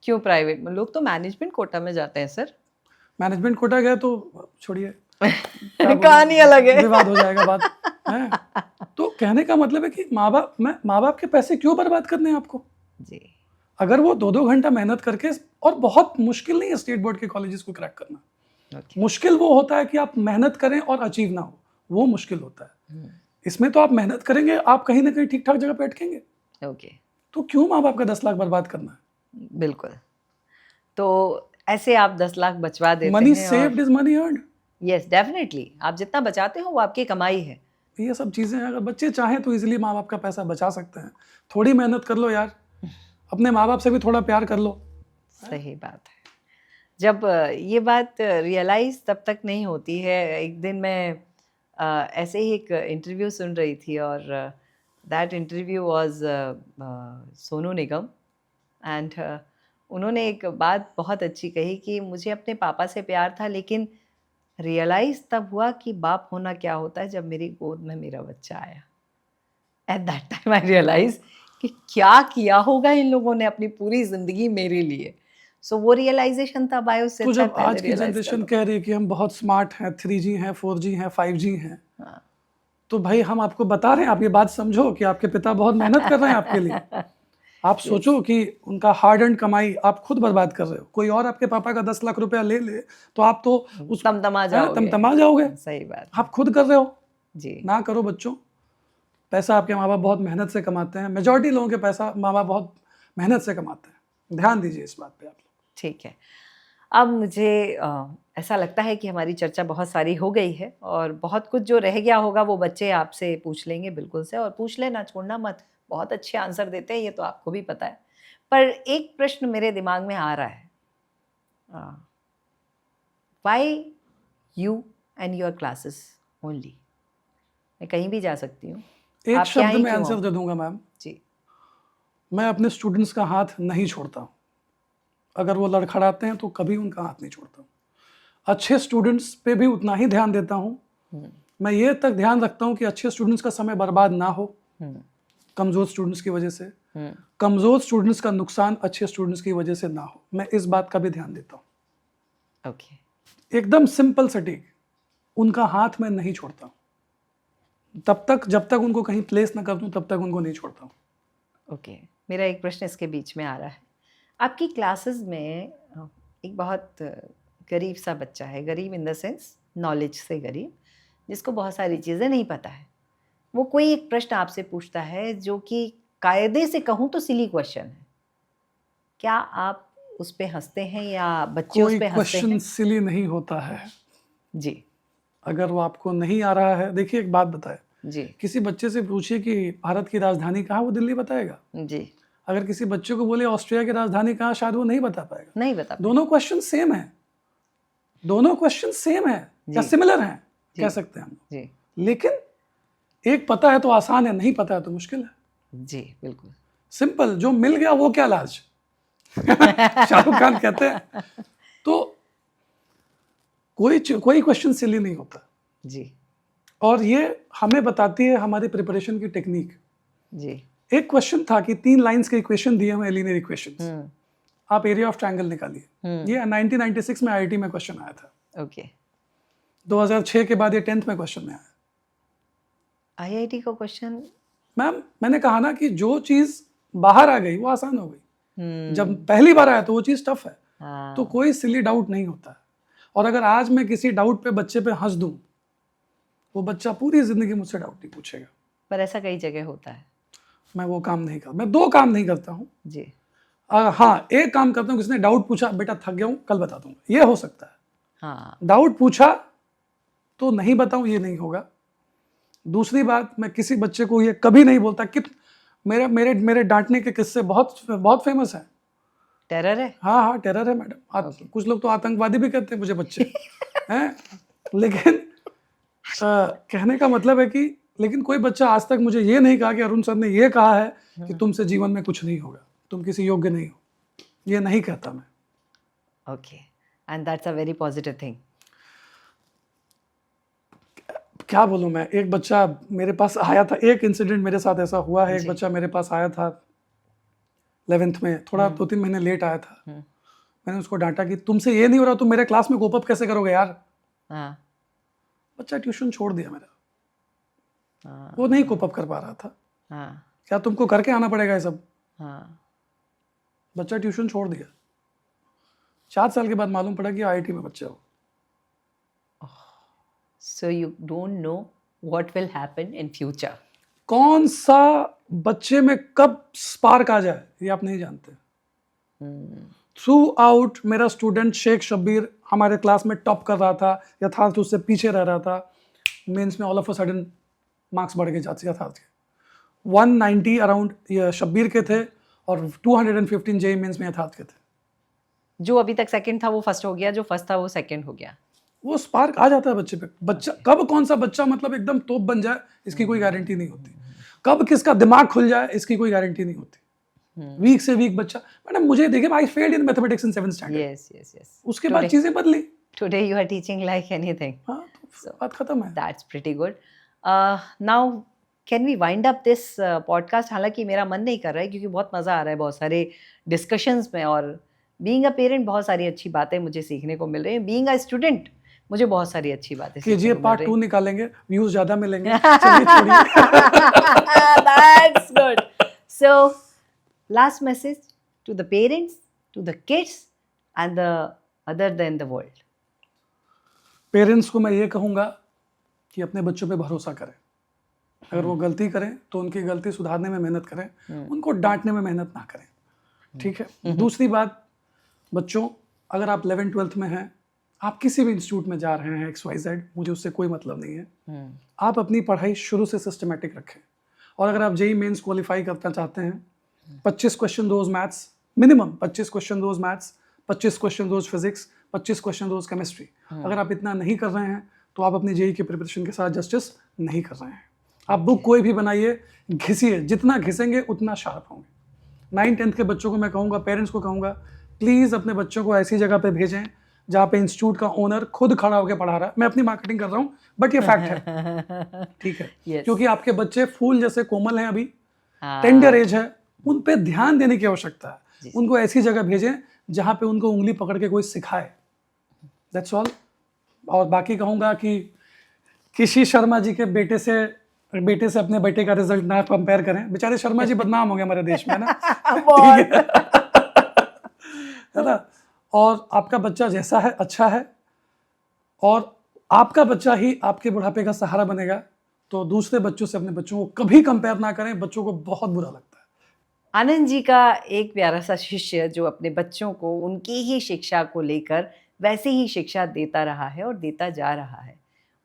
क्यों प्राइवेट में? लोग तो मैनेजमेंट कोटा में जाते हैं सर। मैनेजमेंट कोटा गया तो छोड़िए, कहानी अलग है, विवाद हो जाएगा बात है। तो कहने का मतलब है कि माँ बाप के पैसे क्यों बर्बाद करने हैं आपको? जी अगर वो 2-2 घंटा मेहनत करके, और बहुत मुश्किल नहीं है स्टेट बोर्ड के कॉलेजेस को क्रैक करना। मुश्किल वो होता है कि आप मेहनत करें और अचीव ना हो, वो मुश्किल होता है। इसमें तो आप मेहनत करेंगे, आप कहीं ना कहीं ठीक ठाक जगह पे अटकेंगे। ओके, तो क्यों माँ बाप का 10 लाख बर्बाद करना है? बिल्कुल। तो ऐसे आप 10 लाख बचवा देते मनी हैं। Saved is money earned. Yes definitely, आप जितना बचाते हो वो आपकी कमाई है। ये सब चीजें अगर बच्चे चाहें तो इजीली माँ बाप का पैसा बचा सकते हैं। थोड़ी मेहनत कर लो यार, अपने माँ बाप से भी थोड़ा प्यार कर लो। सही बात है। जब ये बात रियलाइज तब तक नहीं होती है। एक दिन मैं ऐसे ही एक इंटरव्यू सुन रही थी और that interview was Sonu Nigam, and उन्होंने एक बात बहुत अच्छी कही कि मुझे अपने पापा से प्यार था, लेकिन रियलाइज तब हुआ कि बाप होना क्या होता है जब मेरी गोद में मेरा बच्चा आया। At that time I realise कि क्या किया होगा इन लोगों ने अपनी पूरी जिंदगी मेरे लिए। सो वो रियलाइजेशन तब आया। उससे तो जब आज की जनरेशन कह रही है कि हम बहुत स्मार्ट हैं, 3G हैं, 4G हैं, 5G हैं, तो भाई हम आपको बता रहे हैं, आप ये बात समझो कि आपके पिता बहुत मेहनत कर रहे हैं आपके लिए। आप सोचो कि उनका हार्ड एंड कमाई आप खुद बर्बाद कर रहे हो। कोई और आपके पापा का 10 लाख रुपया ले ले तो आप तो उस तमतमा जाओगे। सही बात, आप खुद कर रहे हो जी। ना करो बच्चों। पैसा आपके माँ बाप बहुत मेहनत से कमाते हैं। मेजॉरिटी लोगों के पैसा माँ बाप बहुत मेहनत से कमाते हैं। ध्यान दीजिए इस बात पे आप लोग। ठीक है, अब मुझे ऐसा लगता है कि हमारी चर्चा बहुत सारी हो गई है और बहुत कुछ जो रह गया होगा वो बच्चे आपसे पूछ लेंगे बिल्कुल से, और पूछ लेना, छोड़ना मत। बहुत अच्छे आंसर देते हैं, ये तो आपको भी पता है। पर एक प्रश्न मेरे दिमाग में आ रहा है, why you and your classes only? मैं कहीं भी जा सकती हूँ, एक शब्द में आंसर दे दूंगा मैम जी। मैं अपने स्टूडेंट्स का हाथ नहीं छोड़ता हूँ। अगर वो लड़खड़ाते हैं तो कभी उनका हाथ नहीं छोड़ता हूँ। अच्छे स्टूडेंट्स पे भी उतना ही ध्यान देता हूँ। मैं ये तक ध्यान रखता हूँ कि अच्छे स्टूडेंट्स का समय बर्बाद ना हो कमज़ोर स्टूडेंट्स की वजह से, कमज़ोर स्टूडेंट्स का नुकसान अच्छे स्टूडेंट्स की वजह से ना हो। मैं इस बात का भी ध्यान देता हूँ। ओके, एकदम सिंपल सटीक, उनका हाथ मैं नहीं छोड़ता तब तक जब तक उनको कहीं प्लेस ना कर दूं, तब तक उनको नहीं छोड़ता हूँ। ओके। मेरा एक प्रश्न इसके बीच में आ रहा है। आपकी क्लासेस में एक बहुत गरीब सा बच्चा है, गरीब इन द सेंस नॉलेज से गरीब, जिसको बहुत सारी चीज़ें नहीं पता है। वो कोई एक प्रश्न आपसे पूछता है जो कि कायदे से कहूँ तो सिली क्वेश्चन है, क्या आप उस पे हंसते हैं या बच्चे उस कोई पे हंसते क्वेश्चन हैं? सिली नहीं होता है। जी अगर वो आपको नहीं आ रहा है, देखिए एक बात बताए, जी किसी बच्चे से पूछिए कि भारत की राजधानी कहाँ, वो दिल्ली बताएगा। जी, अगर किसी बच्चे को बोले ऑस्ट्रिया की राजधानी कहाँ, शायद वो नहीं बता पाएगा। नहीं बता पाए। दोनों क्वेश्चन सेम है, दोनों क्वेश्चन सेम है या जी। सिमिलर हैं, जी। कह सकते हैं हम। जी लेकिन एक पता है तो आसान है, नहीं पता है तो मुश्किल है। जी बिल्कुल। सिंपल, जो मिल गया वो क्या लाज शाहरुख खान कहते हैं। तो कोई क्वेश्चन सिली नहीं होता, जी और ये हमें बताती है हमारी प्रिपरेशन की टेक्निक। जी। एक क्वेश्चन था कि 3 लाइंस के इक्वेशन दिए हुए लीनियर इक्वेशंस, हम्म आप एरिया ऑफ ट्रायंगल निकालिए। ये 1996 में आईआईटी में क्वेश्चन आया था। ओके। 2006 के बाद ये 10th में क्वेश्चन में आया। आईआईटी का क्वेश्चन? मैम मैंने कहा ना कि जो चीज बाहर आ गई वो आसान हो गई, जब हम्म। पहली बार आया तो वो चीज टफ है। हाँ। तो कोई सिली डाउट नहीं होता है। और अगर आज मैं किसी डाउट पे बच्चे पे हंस दूं, वो बच्चा पूरी जिंदगी मुझसे डाउट नहीं पूछेगा। पर ऐसा कई जगह होता है। मैं वो काम नहीं करता, मैं 2 काम नहीं करता हूँ। जी हाँ, एक काम करता हूँ, किसी ने डाउट पूछा, बेटा थक गया हूँ कल बता दूंगा, ये हो सकता है। हाँ। डाउट पूछा तो नहीं बताऊं, ये नहीं होगा। दूसरी बात, मैं किसी बच्चे को ये कभी नहीं बोलता कि मेरे मेरे मेरे डांटने के किस्से बहुत बहुत फेमस हैं। टेरर है? हाँ हाँ, टेरर है मैडम। कुछ लोग तो आतंकवादी भी कहते हैं मुझे बच्चे हैं। लेकिन कहने का मतलब है कि लेकिन कोई बच्चा आज तक मुझे ये नहीं कहा कि अरुण सर ने ये कहा है कि तुमसे जीवन में कुछ नहीं होगा, तुम किसी योग्य नहीं हो, ये नहीं कहता मैं। Okay, and that's a very positive thing. क्या बोलूं मैं, एक बच्चा मेरे पास आया था, एक इंसिडेंट मेरे साथ ऐसा हुआ है। एक जी। बच्चा मेरे पास आया था 11th में, थोड़ा 2-3 महीने लेट आया था। मैंने उसको डांटा कि तुमसे ये नहीं हो रहा, तुम मेरे क्लास में कोप अप कैसे करोगे यार। हाँ बच्चा ट्यूशन छोड़ दिया मेरा, हाँ वो नहीं कोप अप कर पा रहा था। हाँ क्या तुमको करके आना पड़ेगा ये सब। हाँ। बच्चा ट्यूशन छोड़ दिया। 4 साल के बाद मालूम पड़ा कि आईआईटी में बच्चा हो। So you don't know what will happen in future. कौन सा बच्चे में कब स्पार्क आ जाए ये आप नहीं जानते। थ्रू आउट मेरा स्टूडेंट शेख शब्बीर हमारे क्लास में टॉप कर रहा था, यथार्थ उससे पीछे रह रहा था। मेंस में all of a sudden marks बढ़ गए जाते यथार्थ के। 190 अराउंड शब्बीर के थे और 215 जेई मेंस में यथार्थ के थे। जो अभी तक सेकंड था वो फर्स्ट हो गया, जो फर्स्ट था वो सेकंड हो गया। वो स्पार्क आ जाता है बच्चे पे। बच्चा कब कौन सा बच्चा मतलब एकदम तोप बन जाए इसकी कोई गारंटी नहीं होती। कब किसका दिमाग खुल जाए इसकी कोई गारंटी नहीं होती। वीक से वीक बच्चा, मैडम मुझे देखिए, I failed in mathematics in 7th standard. Yes yes yes. उसके बाद चीजें बदली। Today you are teaching like anything. हाँ, तो बात खत्म है। That's pretty good. Now can we wind up this podcast? हालांकि मेरा मन नहीं कर रहा है क्योंकि बहुत मज़ा आ रहा है बहुत सारे डिस्कशंस में, और बीइंग अ पेरेंट बहुत सारी अच्छी बातें मुझे सीखने को मिल रही हैं। बीइंग अ स्टूडेंट मुझे बहुत सारी अच्छी बातें कीजिए, पार्ट 2 निकालेंगे, व्यूज ज्यादा मिलेंगे। That's good. So, last message to the parents, to the kids, and the other than the world. Parents को मैं ये कहूंगा कि अपने बच्चों पे भरोसा करें। अगर वो गलती करें तो उनकी गलती सुधारने में मेहनत करें, उनको डांटने में मेहनत ना करें। ठीक है। दूसरी बात, बच्चों अगर आप 11th-12th में हैं, आप किसी भी इंस्टीट्यूट में जा रहे हैं XYZ, मुझे उससे कोई मतलब नहीं है। आप अपनी पढ़ाई शुरू से सिस्टमेटिक रखें। और अगर आप जेईई मेंस क्वालिफाई करना चाहते हैं, 25 क्वेश्चन रोज मैथ्स, मिनिमम 25 क्वेश्चन रोज मैथ्स, 25 क्वेश्चन रोज फिजिक्स, 25 क्वेश्चन रोज केमिस्ट्री। अगर आप इतना नहीं कर रहे हैं तो आप अपनी जेईई की प्रिपरेशन के साथ जस्टिस नहीं कर रहे हैं। आप बुक कोई भी बनाइए, घिसिए, जितना घिसेंगे उतना शार्प होंगे। 9th-10th के बच्चों को मैं कहूँगा, पेरेंट्स को कहूँगा, प्लीज़ अपने बच्चों को ऐसी जगह पे भेजें जहाँ पे इंस्टीट्यूट का ओनर खुद खड़ा होकर पढ़ा रहा है। मैं अपनी मार्केटिंग कर रहा हूँ बट ये फैक्ट है। ठीक है। Yes. क्योंकि आपके बच्चे फूल जैसे कोमल हैं, अभी टेंडर एज है, उन पे ध्यान देने की आवश्यकता है। उनको ऐसी जगह भेजें जहाँ पे उनको उंगली पकड़ के कोई सिखाए। That's all. और बाकी कहूँगा कि किसी शर्मा जी के बेटे से बेटे से अपने बेटे का रिजल्ट ना कंपेयर करें, बेचारे शर्मा जी बदनाम हो गए हमारे देश में ना। बहुत। है ना। और आपका बच्चा जैसा है अच्छा है, और आपका बच्चा ही आपके बुढ़ापे का सहारा बनेगा। तो दूसरे बच्चों से अपने बच्चों को कभी कंपेयर ना करें, बच्चों को बहुत बुरा लगता है। आनंद जी का एक प्यारा सा शिष्य जो अपने बच्चों को उनकी ही शिक्षा को लेकर वैसे ही शिक्षा देता रहा है और देता जा रहा है,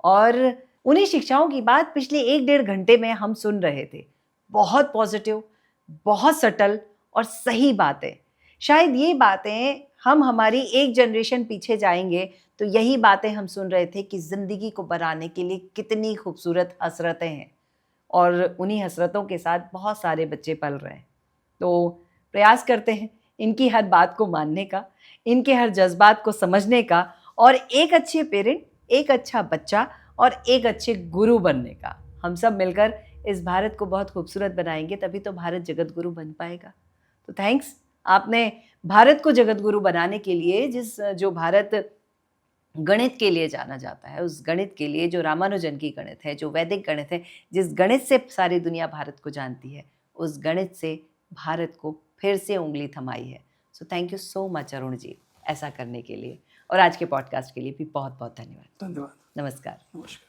और उन्हीं शिक्षाओं की बात पिछले 1-1.5 घंटे में हम सुन रहे थे। बहुत पॉजिटिव, बहुत सटल और सही बातें। शायद ये बातें हम हमारी एक जनरेशन पीछे जाएंगे तो यही बातें हम सुन रहे थे कि ज़िंदगी को बनाने के लिए कितनी खूबसूरत हसरतें हैं, और उन्हीं हसरतों के साथ बहुत सारे बच्चे पल रहे हैं। तो प्रयास करते हैं इनकी हर बात को मानने का, इनके हर जज्बात को समझने का, और एक अच्छे पेरेंट, एक अच्छा बच्चा और एक अच्छे गुरु बनने का। हम सब मिलकर इस भारत को बहुत खूबसूरत बनाएंगे, तभी तो भारत जगत गुरु बन पाएगा। तो थैंक्स, आपने भारत को जगत गुरु बनाने के लिए जो भारत गणित के लिए जाना जाता है, उस गणित के लिए जो रामानुजन की गणित है, जो वैदिक गणित है, जिस गणित से सारी दुनिया भारत को जानती है, उस गणित से भारत को फिर से उंगली थमाई है। So thank you so much Arun ji, ऐसा करने के लिए, और आज के पॉडकास्ट के लिए भी बहुत बहुत धन्यवाद। धन्यवाद। नमस्कार। नमस्कार।